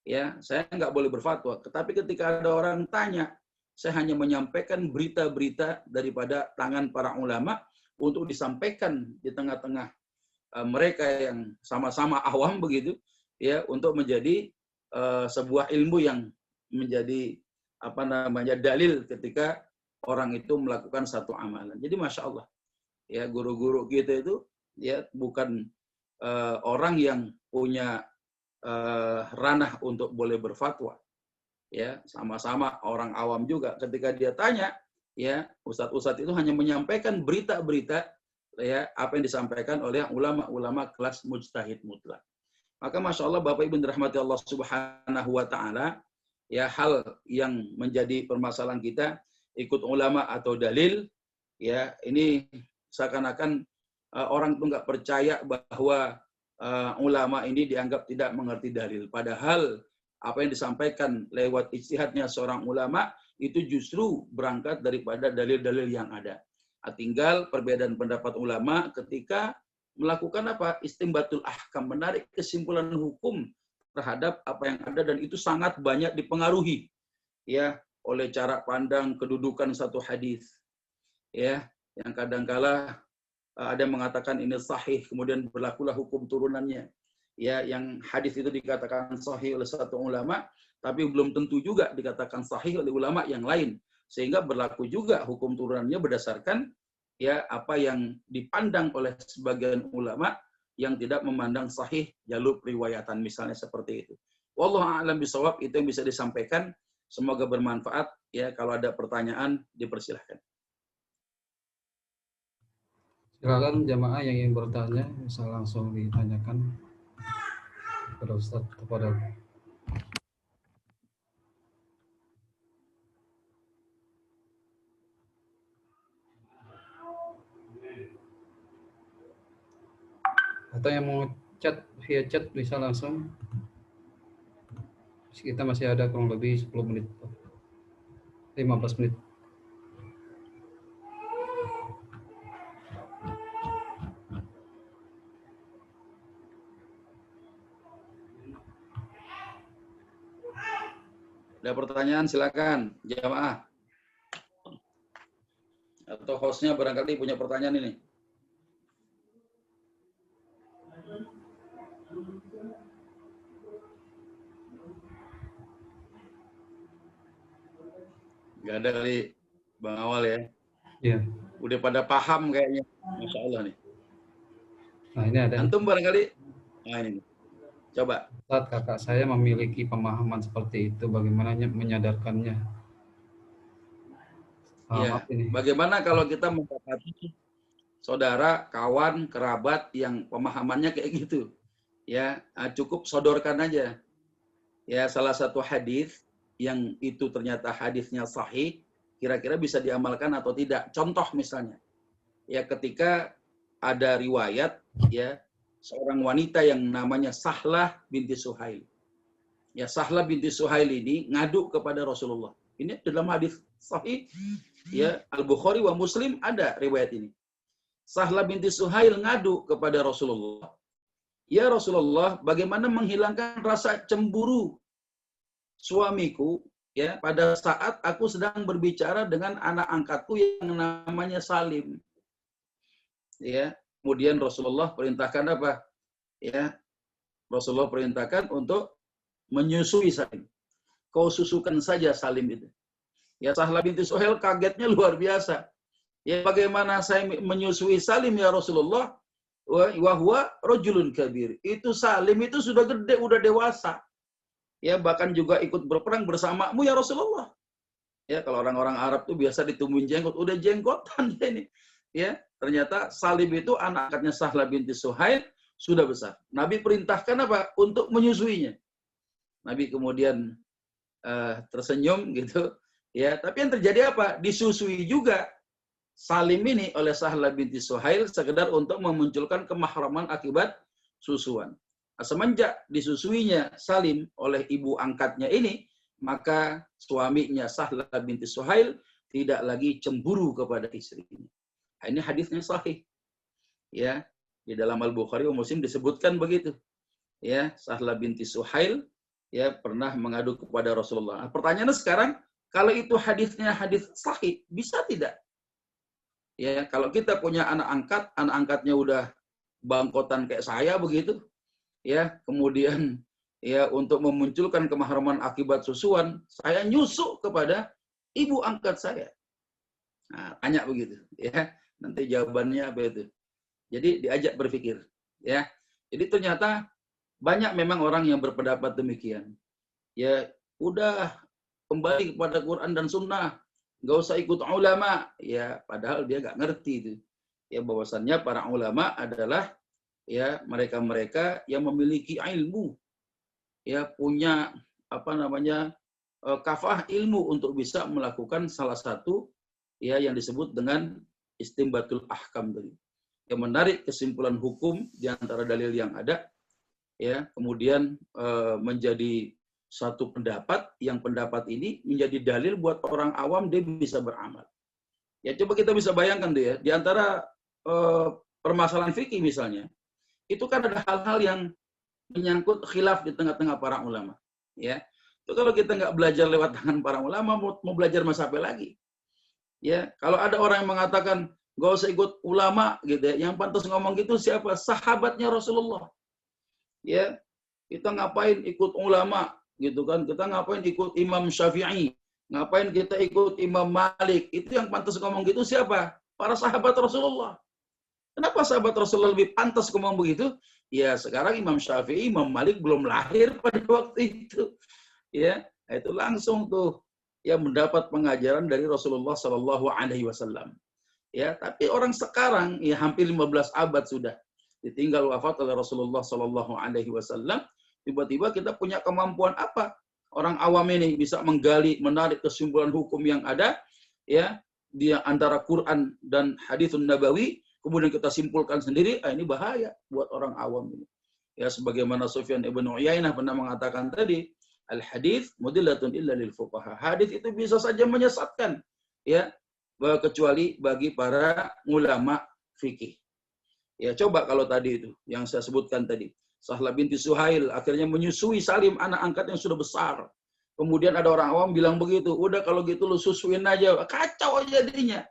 Ya, saya nggak boleh berfatwa. Tetapi ketika ada orang tanya, saya hanya menyampaikan berita-berita daripada tangan para ulama untuk disampaikan di tengah-tengah mereka yang sama-sama awam begitu, ya, untuk menjadi sebuah ilmu yang menjadi dalil ketika orang itu melakukan satu amalan. Jadi Masya Allah, ya guru-guru kita itu ya bukan orang yang punya ranah untuk boleh berfatwa. Ya, sama-sama orang awam juga. Ketika dia tanya, ya ustadz-ustadz itu hanya menyampaikan berita-berita ya apa yang disampaikan oleh ulama-ulama kelas mujtahid mutlak. Maka Masya Allah Bapak Ibu dirahmati Allah Subhanahu wa Ta'ala, ya hal yang menjadi permasalahan kita, ikut ulama atau dalil, ya ini seakan-akan orang itu nggak percaya bahwa ulama ini dianggap tidak mengerti dalil. Padahal apa yang disampaikan lewat ijtihadnya seorang ulama itu justru berangkat daripada dalil-dalil yang ada. Tinggal perbedaan pendapat ulama ketika melakukan apa? Istinbatul ahkam, menarik kesimpulan hukum terhadap apa yang ada, dan itu sangat banyak dipengaruhi ya oleh cara pandang kedudukan satu hadis. Ya, yang kadangkala ada yang mengatakan ini sahih, kemudian berlakulah hukum turunannya. Ya, yang hadis itu dikatakan sahih oleh satu ulama, tapi belum tentu juga dikatakan sahih oleh ulama yang lain. Sehingga berlaku juga hukum turunannya berdasarkan ya apa yang dipandang oleh sebagian ulama yang tidak memandang sahih jalur riwayatan, misalnya seperti itu. Wallahu a'lam bishawab, itu yang bisa disampaikan. Semoga bermanfaat. Ya, kalau ada pertanyaan dipersilahkan. Silakan jamaah yang ingin bertanya bisa langsung ditanyakan kepada Ustaz, kepada atau yang mau chat via chat bisa langsung. Kita masih ada kurang lebih 10 menit, 15 menit. Ada pertanyaan silakan jamaah. Atau hostnya barangkali punya pertanyaan ini. Gak ada kali Bang Awal ya. Iya. Udah pada paham kayaknya. Masya Allah nih. Nah ini ada. Antum barangkali. Nah ini. Coba. Saat kakak saya memiliki pemahaman seperti itu, bagaimana menyadarkannya? Ya, bagaimana kalau kita mendapati saudara, kawan, kerabat yang pemahamannya kayak gitu? Ya, cukup sodorkan aja. Ya, salah satu hadis yang itu ternyata hadisnya sahih, kira-kira bisa diamalkan atau tidak. Contoh misalnya, ya ketika ada riwayat, ya seorang wanita yang namanya Sahlah binti Suhail. Ya, Sahlah binti Suhail ini ngadu kepada Rasulullah. Ini dalam hadis sahih, ya Al-Bukhari wa Muslim ada riwayat ini. Sahlah binti Suhail ngadu kepada Rasulullah. Ya Rasulullah, bagaimana menghilangkan rasa cemburu suamiku ya pada saat aku sedang berbicara dengan anak angkatku yang namanya Salim. Ya, kemudian Rasulullah perintahkan apa? Ya, Rasulullah perintahkan untuk menyusui Salim. Kau susukan saja Salim itu. Ya, Sahlah binti Suhail kagetnya luar biasa. Ya, bagaimana saya menyusui Salim ya Rasulullah? Wa huwa rajulun kabir. Itu Salim itu sudah gede, udah dewasa. Ya, bahkan juga ikut berperang bersamamu ya Rasulullah. Ya, kalau orang-orang Arab tuh biasa ditumbuhin jenggot, udah jenggotan ini. Ya, ternyata Salim itu anak angkatnya Sahlah binti Suhail sudah besar. Nabi perintahkan apa? Untuk menyusuinya. Nabi kemudian tersenyum gitu. Ya, tapi yang terjadi apa? Disusui juga Salim ini oleh Sahlah binti Suhail sekedar untuk memunculkan kemahraman akibat susuan. Nah, semenjak disusuinya Salim oleh ibu angkatnya ini, maka suaminya Sahlah binti Suhail tidak lagi cemburu kepada istrinya. Nah, ini hadisnya sahih. Ya, di dalam Al-Bukhari wa Muslim disebutkan begitu. Ya, Sahlah binti Suhail ya pernah mengadu kepada Rasulullah. Nah, pertanyaannya sekarang, kalau itu hadisnya hadis sahih, bisa tidak? Ya, kalau kita punya anak angkatnya udah bangkotan kayak saya begitu, ya, kemudian ya untuk memunculkan kemahraman akibat susuan, saya nyusuk kepada ibu angkat saya. Nah, tanya begitu, ya. Nanti jawabannya apa itu? Jadi diajak berpikir, ya. Jadi ternyata banyak memang orang yang berpendapat demikian. Ya, udah kembali kepada Quran dan Sunnah, nggak usah ikut ulama. Ya, padahal dia nggak ngerti itu. Ya, bahwasannya para ulama adalah ya mereka-mereka yang memiliki ilmu, ya punya apa namanya kafah ilmu untuk bisa melakukan salah satu ya yang disebut dengan istinbatul ahkam tadi. Yang menarik kesimpulan hukum di antara dalil yang ada, ya, kemudian menjadi satu pendapat, yang pendapat ini menjadi dalil buat orang awam dia bisa beramal. Ya, coba kita bisa bayangkan tuh ya, di antara permasalahan fikih misalnya, itu kan ada hal-hal yang menyangkut khilaf di tengah-tengah para ulama. Ya, itu kalau kita nggak belajar lewat tangan para ulama, mau belajar masa apa lagi? Ya, kalau ada orang yang mengatakan gak usah ikut ulama gitu ya, yang pantas ngomong gitu siapa? Sahabatnya Rasulullah. Ya, kita ngapain ikut ulama gitu kan? Kita ngapain ikut Imam Syafi'i? Ngapain kita ikut Imam Malik? Itu yang pantas ngomong gitu siapa? Para sahabat Rasulullah. Kenapa sahabat Rasulullah lebih pantas ngomong begitu? Ya, sekarang Imam Syafi'i, Imam Malik belum lahir pada waktu itu. Ya, itu langsung tuh ya mendapat pengajaran dari Rasulullah Shallallahu Alaihi Wasallam. Ya, tapi orang sekarang ya hampir 15 abad sudah ditinggal wafat oleh Rasulullah Shallallahu Alaihi Wasallam. Tiba-tiba kita punya kemampuan apa? Orang awam ini bisa menggali, menarik kesimpulan hukum yang ada, ya, di antara Quran dan Haditsun Nabawi, kemudian kita simpulkan sendiri. Ini bahaya buat orang awam ini. Ya, sebagaimana Sufyan ibn Uyainah pernah mengatakan tadi, al-hadits mudillatun illa lil fuqaha. Hadis itu bisa saja menyesatkan, ya, kecuali bagi para ulama fikih. Ya, coba kalau tadi itu yang saya sebutkan tadi, Sahlah binti Suhail akhirnya menyusui Salim, anak angkat yang sudah besar. Kemudian ada orang awam bilang begitu, udah kalau gitu lu susuin aja, kacau jadinya.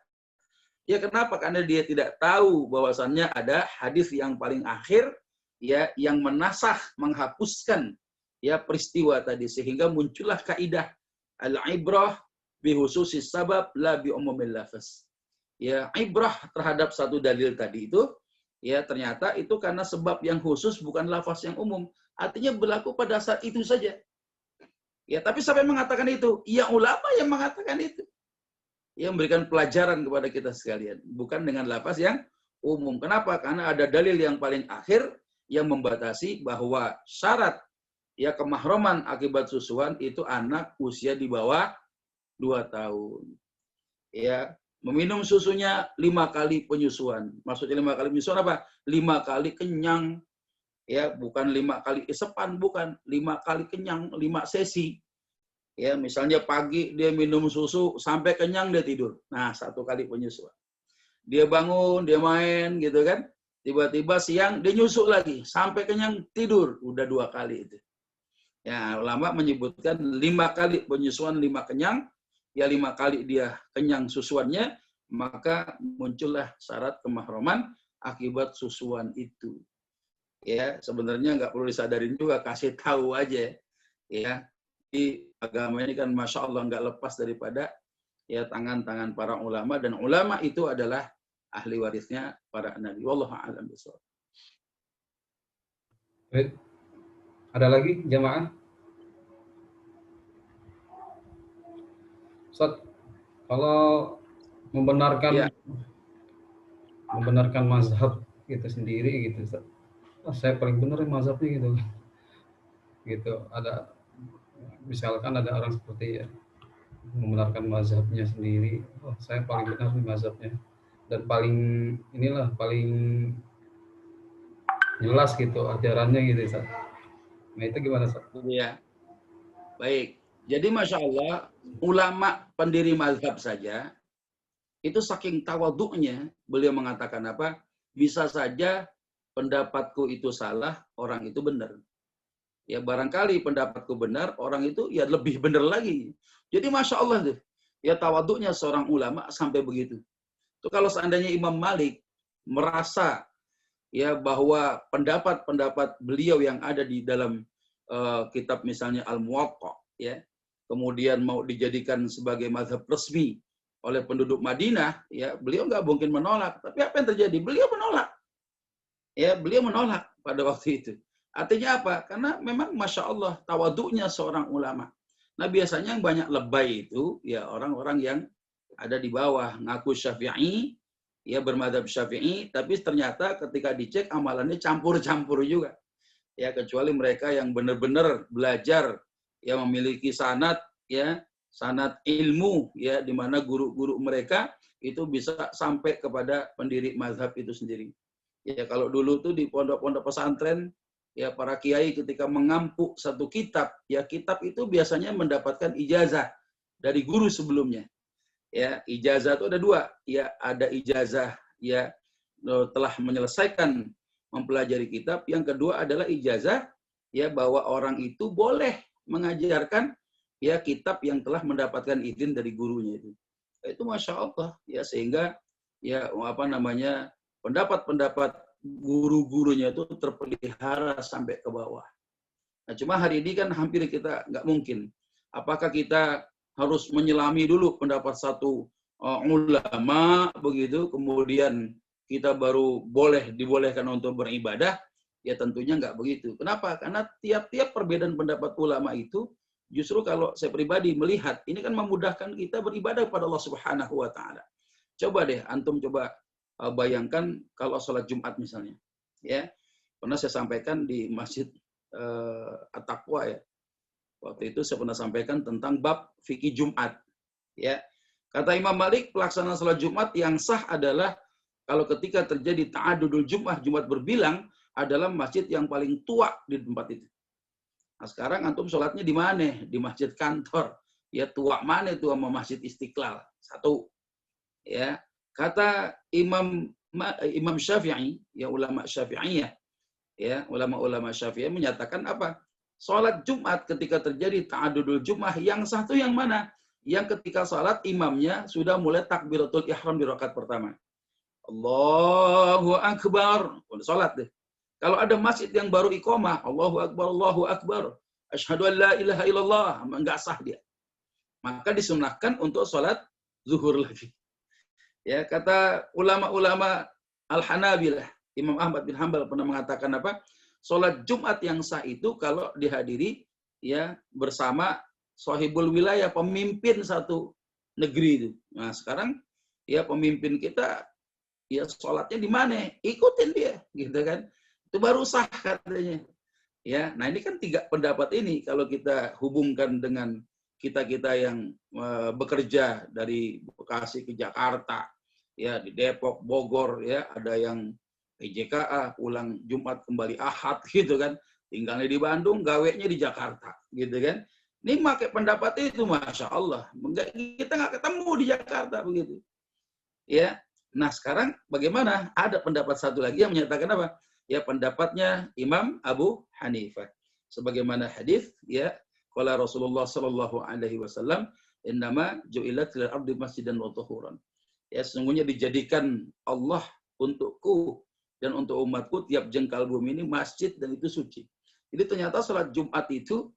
Ya, kenapa? Karena dia tidak tahu bahwasannya ada hadis yang paling akhir, ya, yang menasah, menghapuskan ya peristiwa tadi, sehingga muncullah kaidah al-ibrah bi khususis sabab la bi umumil lafaz. Ya, ibrah terhadap satu dalil tadi itu, ya, ternyata itu karena sebab yang khusus, bukan lafaz yang umum. Artinya berlaku pada saat itu saja. Ya, tapi siapa yang mengatakan itu? Ya, ulama yang mengatakan itu. Yang memberikan pelajaran kepada kita sekalian, bukan dengan lafaz yang umum. Kenapa? Karena ada dalil yang paling akhir yang membatasi bahwa syarat ya kemahroman akibat susuan itu anak usia di bawah 2 tahun. Ya, meminum susunya 5 kali penyusuan. Maksudnya 5 kali penyusuan apa? 5 kali kenyang. Ya, bukan 5 kali isepan, bukan. 5 kali kenyang, 5 sesi. Ya, misalnya pagi dia minum susu sampai kenyang dia tidur. Nah, 1 kali penyusuan. Dia bangun, dia main gitu kan. Tiba-tiba siang dia nyusu lagi sampai kenyang tidur. Udah 2 kali itu. Ya, ulama menyebutkan 5 kali penyusuan, 5 kenyang. Ya, 5 kali dia kenyang susuannya, maka muncullah syarat kemahroman akibat susuan itu. Ya, sebenarnya nggak perlu disadarin juga, kasih tahu aja. Ya, di agama ini kan Masya Allah nggak lepas daripada ya tangan-tangan para ulama, dan ulama itu adalah ahli warisnya para nabi. Wallahu a'lam bishawab. Baik. Ada lagi jamaah? Ustaz, kalau membenarkan mazhab kita sendiri gitu, Ustaz. Saya paling benar mazhabnya gitu. Gitu, ada misalkan ada orang seperti ya membenarkan mazhabnya sendiri, saya paling benar di mazhabnya, dan paling jelas gitu ajarannya gitu, Ustaz. Nah, itu gimana, Ustaz? Ya, baik. Jadi Masya Allah, ulama pendiri mazhab saja, itu saking tawaduknya, beliau mengatakan apa? Bisa saja pendapatku itu salah, orang itu benar. Ya, barangkali pendapatku benar, orang itu ya lebih benar lagi. Jadi Masya Allah tuh, ya tawaduknya seorang ulama sampai begitu. Itu kalau seandainya Imam Malik merasa ya bahwa pendapat-pendapat beliau yang ada di dalam kitab misalnya Al-Muwatta, ya, kemudian mau dijadikan sebagai mazhab resmi oleh penduduk Madinah, ya beliau nggak mungkin menolak. Tapi apa yang terjadi? Beliau menolak. Ya, beliau menolak pada waktu itu. Artinya apa? Karena memang Masya Allah tawaduknya seorang ulama. Nah, biasanya yang banyak lebay itu ya orang-orang yang ada di bawah, ngaku Syafi'i, ya bermadzhab Syafi'i, tapi ternyata ketika dicek amalannya campur-campur juga. Ya, kecuali mereka yang benar-benar belajar, ya memiliki sanad, ya sanad ilmu ya di mana guru-guru mereka itu bisa sampai kepada pendiri mazhab itu sendiri. Ya kalau dulu tuh di pondok-pondok pesantren ya para kiai ketika mengampu satu kitab, ya kitab itu biasanya mendapatkan ijazah dari guru sebelumnya. Ya, ijazah itu ada dua, ya ada ijazah ya telah menyelesaikan mempelajari kitab, yang kedua adalah ijazah ya bahwa orang itu boleh mengajarkan ya kitab yang telah mendapatkan izin dari gurunya itu. Itu Masya Allah ya, sehingga ya apa namanya pendapat-pendapat guru-gurunya itu terpelihara sampai ke bawah. Nah, cuma hari ini kan hampir kita nggak mungkin. Apakah kita harus menyelami dulu pendapat satu ulama begitu, kemudian kita baru dibolehkan untuk beribadah? Ya tentunya nggak begitu. Kenapa? Karena tiap-tiap perbedaan pendapat ulama itu justru kalau saya pribadi melihat ini kan memudahkan kita beribadah kepada Allah Subhanahu wa taala. Coba deh antum bayangkan kalau sholat Jumat misalnya. Ya. Pernah saya sampaikan di Masjid At-Taqwa ya. Waktu itu saya pernah sampaikan tentang bab fikih Jumat. Ya. Kata Imam Malik, pelaksanaan sholat Jumat yang sah adalah kalau ketika terjadi ta'adudul Jumat, Jumat berbilang, adalah masjid yang paling tua di tempat itu. Nah, sekarang antum sholatnya di mana? Di masjid kantor. Ya tua mana itu sama Masjid Istiqlal? Satu. Ya. Kata Imam Syafi'i, ya ulama Syafi'iyah, ya ulama-ulama Syafi'iyah menyatakan apa? Salat Jumat ketika terjadi ta'adudul Jum'ah yang satu yang mana? Yang ketika salat imamnya sudah mulai takbiratul ihram di rakaat pertama. Allahu Akbar. Salat deh. Kalau ada masjid yang baru iqamah, Allahu Akbar, Allahu Akbar. Asyhadu an la ilaha illallah, enggak sah dia. Maka disunahkan untuk salat zuhur lagi. Ya, kata ulama-ulama Al-Hanabilah, Imam Ahmad bin Hanbal pernah mengatakan apa? Salat Jumat yang sah itu kalau dihadiri ya bersama sahibul wilayah, pemimpin satu negeri itu. Nah, sekarang ya pemimpin kita ya salatnya di mana? Ikutin dia, gitu kan? Itu baru sah katanya. Ya, nah ini kan tiga pendapat ini kalau kita hubungkan dengan kita-kita yang bekerja dari Bekasi ke Jakarta, ya di Depok, Bogor, ya ada yang PJKA pulang Jumat kembali Ahad gitu kan, tinggalnya di Bandung, gaweknya di Jakarta gitu kan. Ini pakai pendapat itu, Masya Allah, kita nggak ketemu di Jakarta begitu. Ya, nah sekarang bagaimana? Ada pendapat satu lagi yang menyatakan apa? Ya pendapatnya Imam Abu Hanifah. Sebagaimana hadis ya, qala Rasulullah sallallahu alaihi wasallam, innama ju'ilat lil ardi masjidan wa tuhuran. Ya sesungguhnya dijadikan Allah untukku dan untuk umatku tiap jengkal bumi ini masjid dan itu suci. Jadi ternyata salat Jumat itu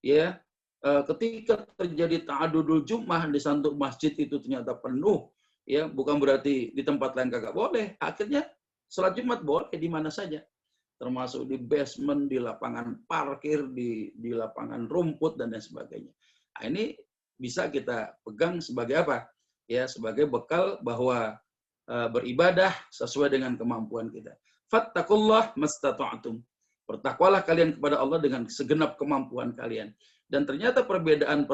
ya ketika terjadi ta'adudul Jum'ah di satu masjid itu ternyata penuh, ya bukan berarti di tempat lain kagak boleh. Akhirnya salat Jumat boleh di mana saja, termasuk di basement, di lapangan parkir, di lapangan rumput dan lain sebagainya. Nah, ini bisa kita pegang sebagai apa? Ya sebagai bekal bahwa beribadah sesuai dengan kemampuan kita. Fattakullah mastata'tum. Bertakwalah kalian kepada Allah dengan segenap kemampuan kalian. Dan ternyata perbedaan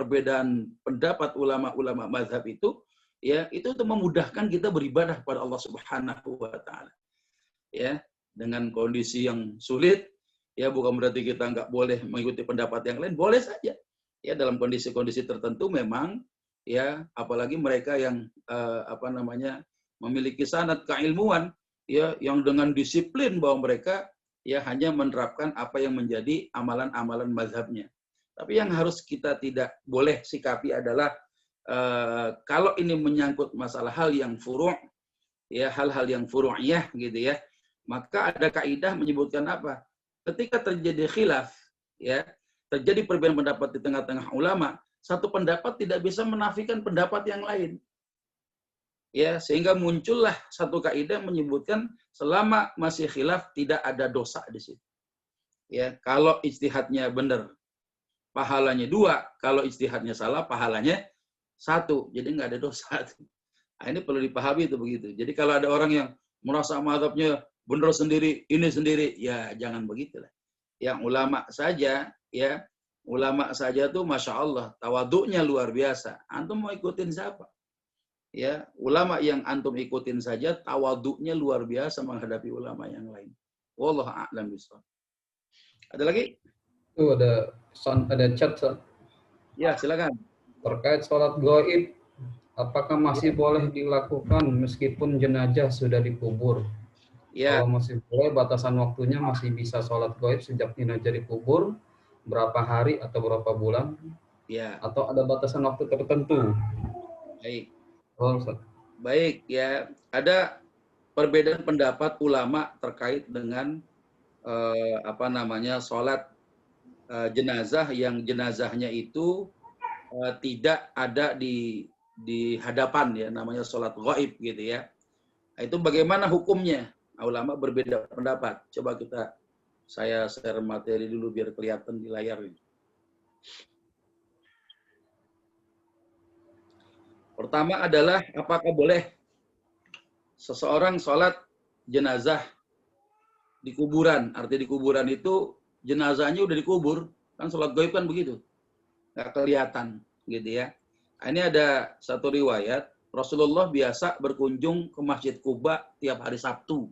pendapat ulama-ulama mazhab itu, ya itu untuk memudahkan kita beribadah kepada Allah Subhanahu wa taala. Ya, dengan kondisi yang sulit, ya bukan berarti kita nggak boleh mengikuti pendapat yang lain, boleh saja. Ya dalam kondisi-kondisi tertentu memang, ya apalagi mereka yang memiliki sanad keilmuan, ya yang dengan disiplin bahwa mereka ya hanya menerapkan apa yang menjadi amalan-amalan mazhabnya. Tapi yang harus kita tidak boleh sikapi adalah kalau ini menyangkut masalah hal yang furu', ya hal-hal yang furu'iyah gitu ya, maka ada kaidah menyebutkan apa? Ketika terjadi khilaf, ya terjadi perbedaan pendapat di tengah-tengah ulama, satu pendapat tidak bisa menafikan pendapat yang lain. Ya, sehingga muncullah satu kaidah menyebutkan selama masih khilaf tidak ada dosa di situ. Ya, kalau ijtihadnya benar, pahalanya 2, kalau ijtihadnya salah, pahalanya 1. Jadi nggak ada dosa. Nah, ini perlu dipahami itu begitu. Jadi kalau ada orang yang merasa mazhabnya benar sendiri, ini sendiri, ya jangan begitulah. Yang ulama saja ya Ulama saja tuh Masya Allah, tawaduknya luar biasa. Antum mau ikutin siapa? Ya, ulama yang antum ikutin saja tawaduknya luar biasa menghadapi ulama yang lain. Wallahu a'lam bishawab. Ada lagi? Itu ada chat Ustaz. Ya, silakan. Terkait sholat gaib, apakah masih boleh dilakukan meskipun jenazah sudah dikubur? Ya, Kalau masih boleh, batasan waktunya masih bisa sholat gaib sejak jenazah dikubur, berapa hari atau berapa bulan, ya. atau ada batasan waktu tertentu? Baik. Oh, Ustaz. Baik, ya. Ada perbedaan pendapat ulama terkait dengan sholat jenazah yang jenazahnya itu tidak ada di hadapan, ya, namanya sholat gaib gitu ya. Itu bagaimana hukumnya? Ulama berbeda pendapat. Coba saya share materi dulu biar kelihatan di layar ini. Pertama adalah apakah boleh seseorang sholat jenazah di kuburan? Arti di kuburan itu jenazahnya udah dikubur, kan sholat gaib kan begitu, nggak kelihatan gitu ya. Ini ada satu riwayat Rasulullah biasa berkunjung ke Masjid Kuba tiap hari Sabtu.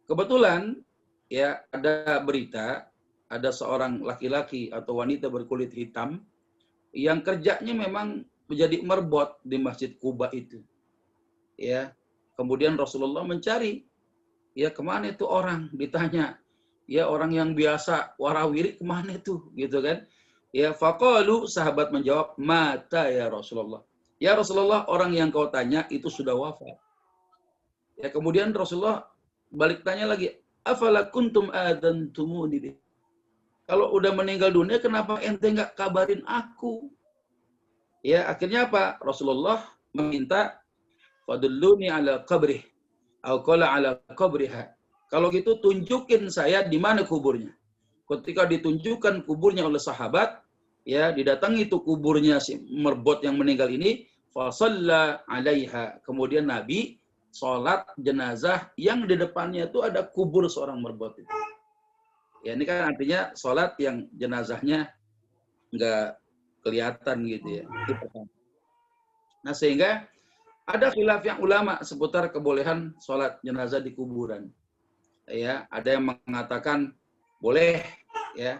Kebetulan ya ada berita ada seorang laki-laki atau wanita berkulit hitam yang kerjanya memang menjadi merbot di Masjid Kuba itu. Ya, kemudian Rasulullah mencari, ya kemana itu orang? Ditanya, ya orang yang biasa warawiri kemana itu? Gitu kan? Ya, faqalu, sahabat menjawab, mata ya Rasulullah. Ya Rasulullah, orang yang kau tanya itu sudah wafat. Ya, kemudian Rasulullah balik tanya lagi, afala kuntum adantumuni? Kalau udah meninggal dunia, kenapa ente nggak kabarin aku? Ya, akhirnya apa? Rasulullah meminta fadulluni ala qabrih atau qala ala qabriha. Kalau gitu tunjukin saya di mana kuburnya. Ketika ditunjukkan kuburnya oleh sahabat, ya didatangi itu kuburnya si merbot yang meninggal ini, fa shalla 'alaiha. Kemudian Nabi salat jenazah yang di depannya itu ada kubur seorang merbot itu. Ya, ini kan artinya salat yang jenazahnya enggak kelihatan gitu ya. Itu pertama. Nah, sehingga ada khilaf yang ulama seputar kebolehan sholat jenazah di kuburan. Ya, ada yang mengatakan boleh, ya,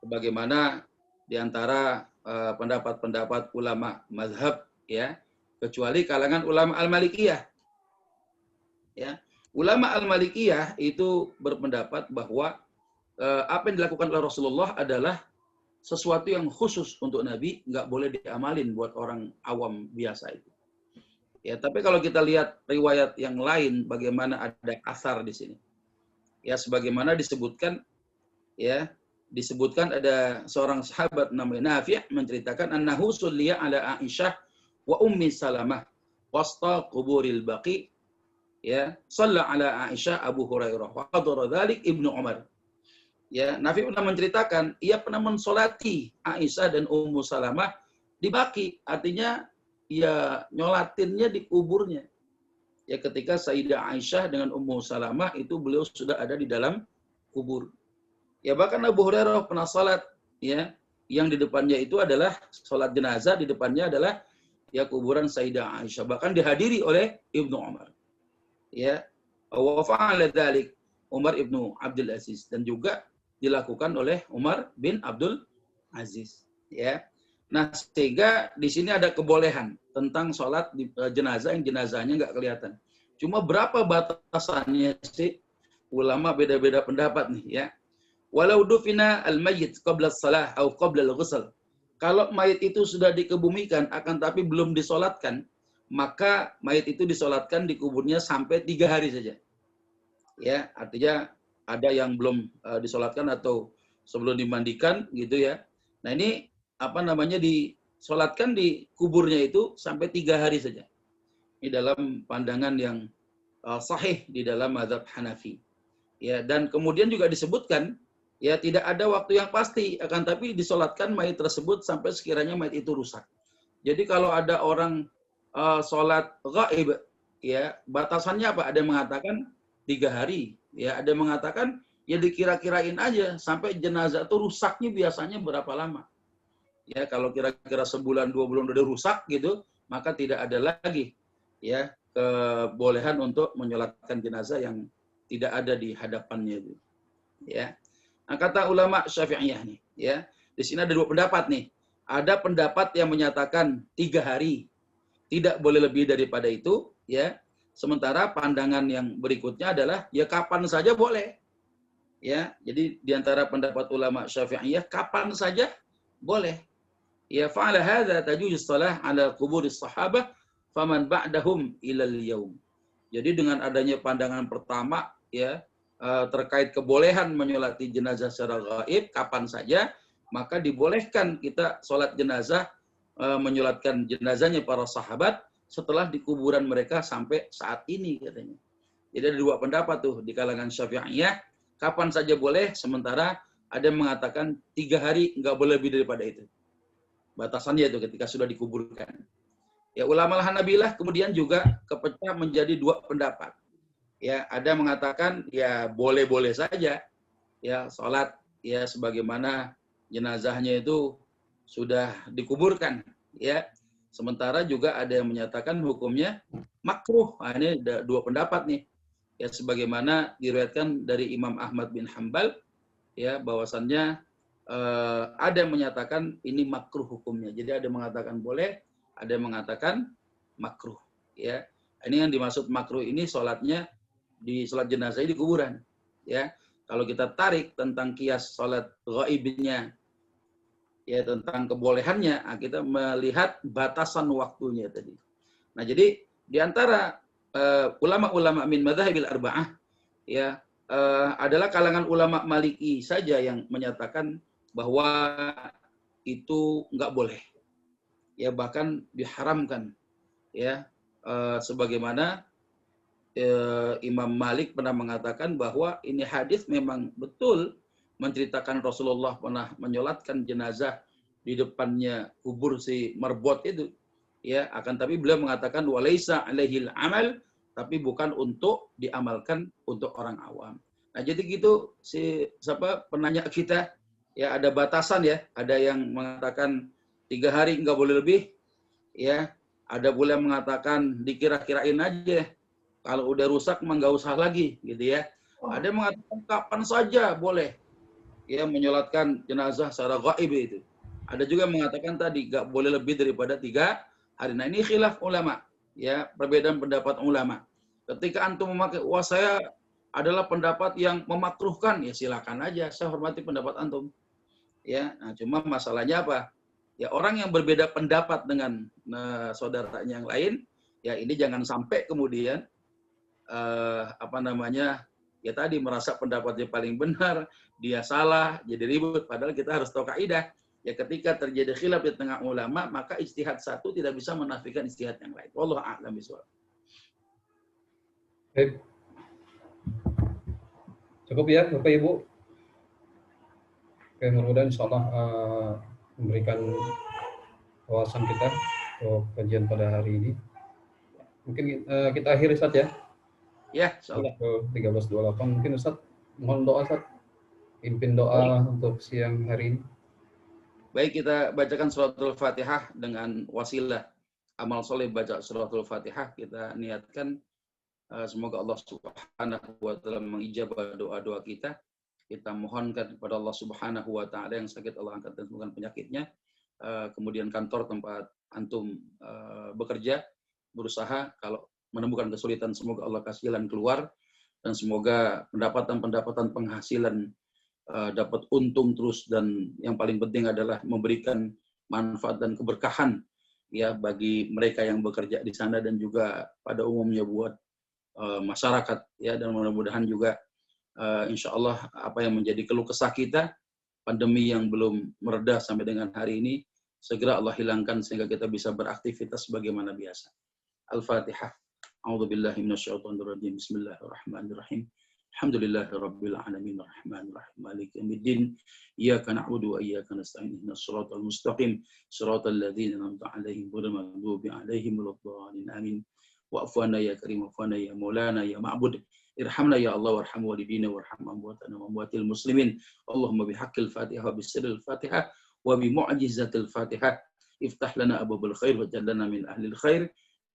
sebagaimana di antara pendapat-pendapat ulama mazhab, ya, kecuali kalangan ulama al-Malikiyah. Ya, ulama al-Malikiyah itu berpendapat bahwa apa yang dilakukan oleh Rasulullah adalah sesuatu yang khusus untuk Nabi, nggak boleh diamalin buat orang awam biasa itu. Ya, tapi kalau kita lihat riwayat yang lain, bagaimana ada asar di sini. Ya, sebagaimana disebutkan, ya, disebutkan ada seorang sahabat namanya Nafi' menceritakan annahu sulliya ala Aisyah wa ummi Salamah wasta quburil baqi, ya, shalla ala Aisyah Abu Hurairah wa hadara dzalik Ibnu Umar. Ya, Nafi pernah menceritakan ia pernah mensolati Aisyah dan Ummu Salamah di Baqi, artinya ya nyolatinnya di kuburnya. Ya, ketika Sayyidah Aisyah dengan Ummu Salamah itu beliau sudah ada di dalam kubur. Ya, bahkan Abu Hurairah pernah salat, ya, yang di depannya itu adalah salat jenazah, di depannya adalah ya kuburan Sayyidah Aisyah, bahkan dihadiri oleh Ibnu Umar. Ya, wa fa'ala dzalik Umar Ibnu Abdul Aziz, dan juga dilakukan oleh Umar bin Abdul Aziz, ya. Nah, sehingga di sini ada kebolehan tentang sholat di jenazah yang jenazahnya nggak kelihatan. Cuma berapa batasannya sih? Ulama beda-beda pendapat nih, ya. Walau dufina al-mayyit qabla shalah atau qabla al-ghusl. Kalau mayit itu sudah dikebumikan akan tapi belum disolatkan, maka mayit itu disolatkan di kuburnya sampai 3 hari saja. Ya, artinya ada yang belum disolatkan atau sebelum dimandikan gitu ya. Nah, ini disolatkan di kuburnya itu sampai 3 hari saja. Ini dalam pandangan yang sahih di dalam mazhab Hanafi. Ya, dan kemudian juga disebutkan ya tidak ada waktu yang pasti, akan tapi disolatkan mayit tersebut sampai sekiranya mayit itu rusak. Jadi kalau ada orang sholat gaib, ya batasannya apa? Ada yang mengatakan 3 hari, ya ada yang mengatakan ya dikira-kirain aja sampai jenazah itu rusaknya biasanya berapa lama. Ya, kalau kira-kira sebulan 2 bulan udah rusak gitu, maka tidak ada lagi ya kebolehan untuk menyolatkan jenazah yang tidak ada di hadapannya itu. Ya. Nah, kata ulama Syafi'iyah nih, ya. Di sini ada 2 pendapat nih. Ada pendapat yang menyatakan 3 hari, tidak boleh lebih daripada itu, ya. Sementara pandangan yang berikutnya adalah ya kapan saja boleh. Ya, jadi di antara pendapat ulama Syafi'iyah kapan saja boleh. Ya, fa'ala hadza tajuzu shalah 'ala quburis sahabah faman ba'dahum ilal yaum. Jadi dengan adanya pandangan pertama ya terkait kebolehan menyolati jenazah secara gaib kapan saja, maka dibolehkan kita sholat jenazah menyolatkan jenazahnya para sahabat setelah di kuburan mereka sampai saat ini katanya. Jadi ada 2 pendapat tuh di kalangan Syafi'iyah, kapan saja boleh, sementara ada yang mengatakan 3 hari nggak boleh lebih daripada itu. Batasannya itu ketika sudah dikuburkan. Ya, ulama Hanabilah kemudian juga kepecah menjadi 2 pendapat. Ya, ada mengatakan ya boleh-boleh saja ya sholat ya sebagaimana jenazahnya itu sudah dikuburkan ya. Sementara juga ada yang menyatakan hukumnya makruh. Nah, ini ada 2 pendapat nih. Ya sebagaimana diriwayatkan dari Imam Ahmad bin Hambal ya bahwasannya ada yang menyatakan ini makruh hukumnya. Jadi ada yang mengatakan boleh, ada yang mengatakan makruh. Ya, ini yang dimaksud makruh ini sholatnya di sholat jenazah di kuburan. Ya, kalau kita tarik tentang kias sholat ghaibnya, ya tentang kebolehannya, kita melihat batasan waktunya tadi. Nah, jadi di antara ulama-ulama min madzahibil arba'ah, ya adalah kalangan ulama Maliki saja yang menyatakan bahwa itu nggak boleh, ya bahkan diharamkan, ya sebagaimana Imam Malik pernah mengatakan bahwa ini hadis memang betul menceritakan Rasulullah pernah menyolatkan jenazah di depannya kubur si Marbot itu, ya akan tapi beliau mengatakan walaisa alaihil amal, tapi bukan untuk diamalkan untuk orang awam. Nah jadi gitu si penanya kita. Ya ada batasan ya, ada yang mengatakan 3 hari nggak boleh lebih, ya ada pula yang mengatakan dikira-kirain aja, kalau udah rusak mah nggak usah lagi, gitu ya. Ada yang mengatakan kapan saja boleh, ya menyolatkan jenazah secara gaib itu. Ada juga yang mengatakan tadi nggak boleh lebih daripada 3 hari. Nah ini khilaf ulama, ya perbedaan pendapat ulama. Ketika antum memakai, wah saya adalah pendapat yang memakruhkan, ya silakan aja, saya hormati pendapat antum. Ya, nah cuma masalahnya apa? Ya orang yang berbeda pendapat dengan saudaranya yang lain, ya ini jangan sampai kemudian ya tadi merasa pendapatnya paling benar, dia salah, jadi ribut. Padahal kita harus tahu kaidah. Ya ketika terjadi khilaf di tengah ulama, maka ijtihad satu tidak bisa menafikan ijtihad yang lain. Wallahu a'lam bishawab. Cukup ya Bapak Ibu. Oke, mudah-mudahan insya Allah memberikan wawasan kita untuk kajian pada hari ini. Mungkin kita akhiri Ustaz ya. Ya, insyaallah. 13.28 mungkin Ustaz mohon doa Ustaz. Pimpin doa untuk siang hari ini. Baik, kita bacakan suratul Fatihah dengan wasilah amal soleh baca suratul Fatihah. Kita niatkan semoga Allah Subhanahu wa taala mengijabah doa-doa kita. Kita mohonkan kepada Allah Subhanahu wa taala yang sakit Allah angkat dan sembuhkan penyakitnya. Kemudian kantor tempat antum bekerja, berusaha kalau menemukan kesulitan semoga Allah kasih jalan keluar dan semoga pendapatan penghasilan dapat untung terus, dan yang paling penting adalah memberikan manfaat dan keberkahan ya bagi mereka yang bekerja di sana dan juga pada umumnya buat masyarakat ya. Dan mudah-mudahan juga insya Allah apa yang menjadi keluh kesah kita, pandemi yang belum mereda sampai dengan hari ini, segera Allah hilangkan sehingga kita bisa beraktivitas sebagaimana biasa. Al-Fatihah. A'udzubillahi minasyaitonirrajim. Bismillahirrahmanirrahim. Alhamdulillahirabbil alamin arrahmanir rahim maliki yaumiddin. Iyyaka na'budu wa iyyaka nasta'in. Ihdinas siratal mustaqim. Siratal ladzina an'amta 'alaihim ghairil maghdubi 'alaihim waladdallin. Amin. Wa'fu 'anna ya karim wa'fu 'anna ya maulana ya ma'bud. Irhamna ya Allah warham walidina warham amwatana wa amwatil muslimin. Allahumma bihaqqil Fatihah wa bisirril Fatihah wa bi mu'jizatil Fatihah. Iftah lana abwabal khair wa jallana min ahlil khair.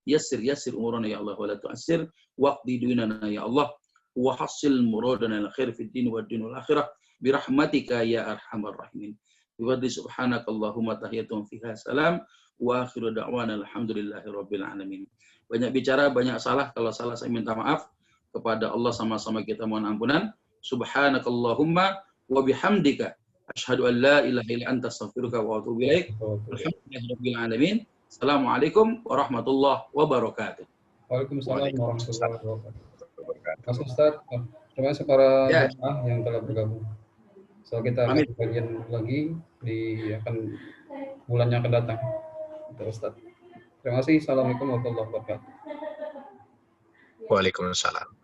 Yassir umurana ya Allah wa la tu'assir. Waqdi dunana ya Allah wa hassil muradana al khair fid din wad din wal akhirah bi rahmatika ya arhamar rahimin. Biwadli subhanakallahumma tahiyyatun fiha salam wa akhiru da'wana alhamdulillahi rabbil alamin. Banyak bicara, banyak salah. Kalau salah saya minta maaf. Kepada Allah sama-sama kita mohon ampunan. Subhanakallahumma wa bihamdika asyhadu an la ilaha illa anta astaghfiruka wa atubu ilaik. Alhamdulillahirabbil alamin. Assalamualaikum warahmatullahi wabarakatuh. Waalaikumsalam warahmatullahi wabarakatuh. Mas Ustaz, terima kasih para jemaah yang telah bergabung. So kita akan kajian lagi di bulan yang akan datang. Ustaz. Terima kasih. Assalamualaikum warahmatullahi wabarakatuh. Waalaikumsalam.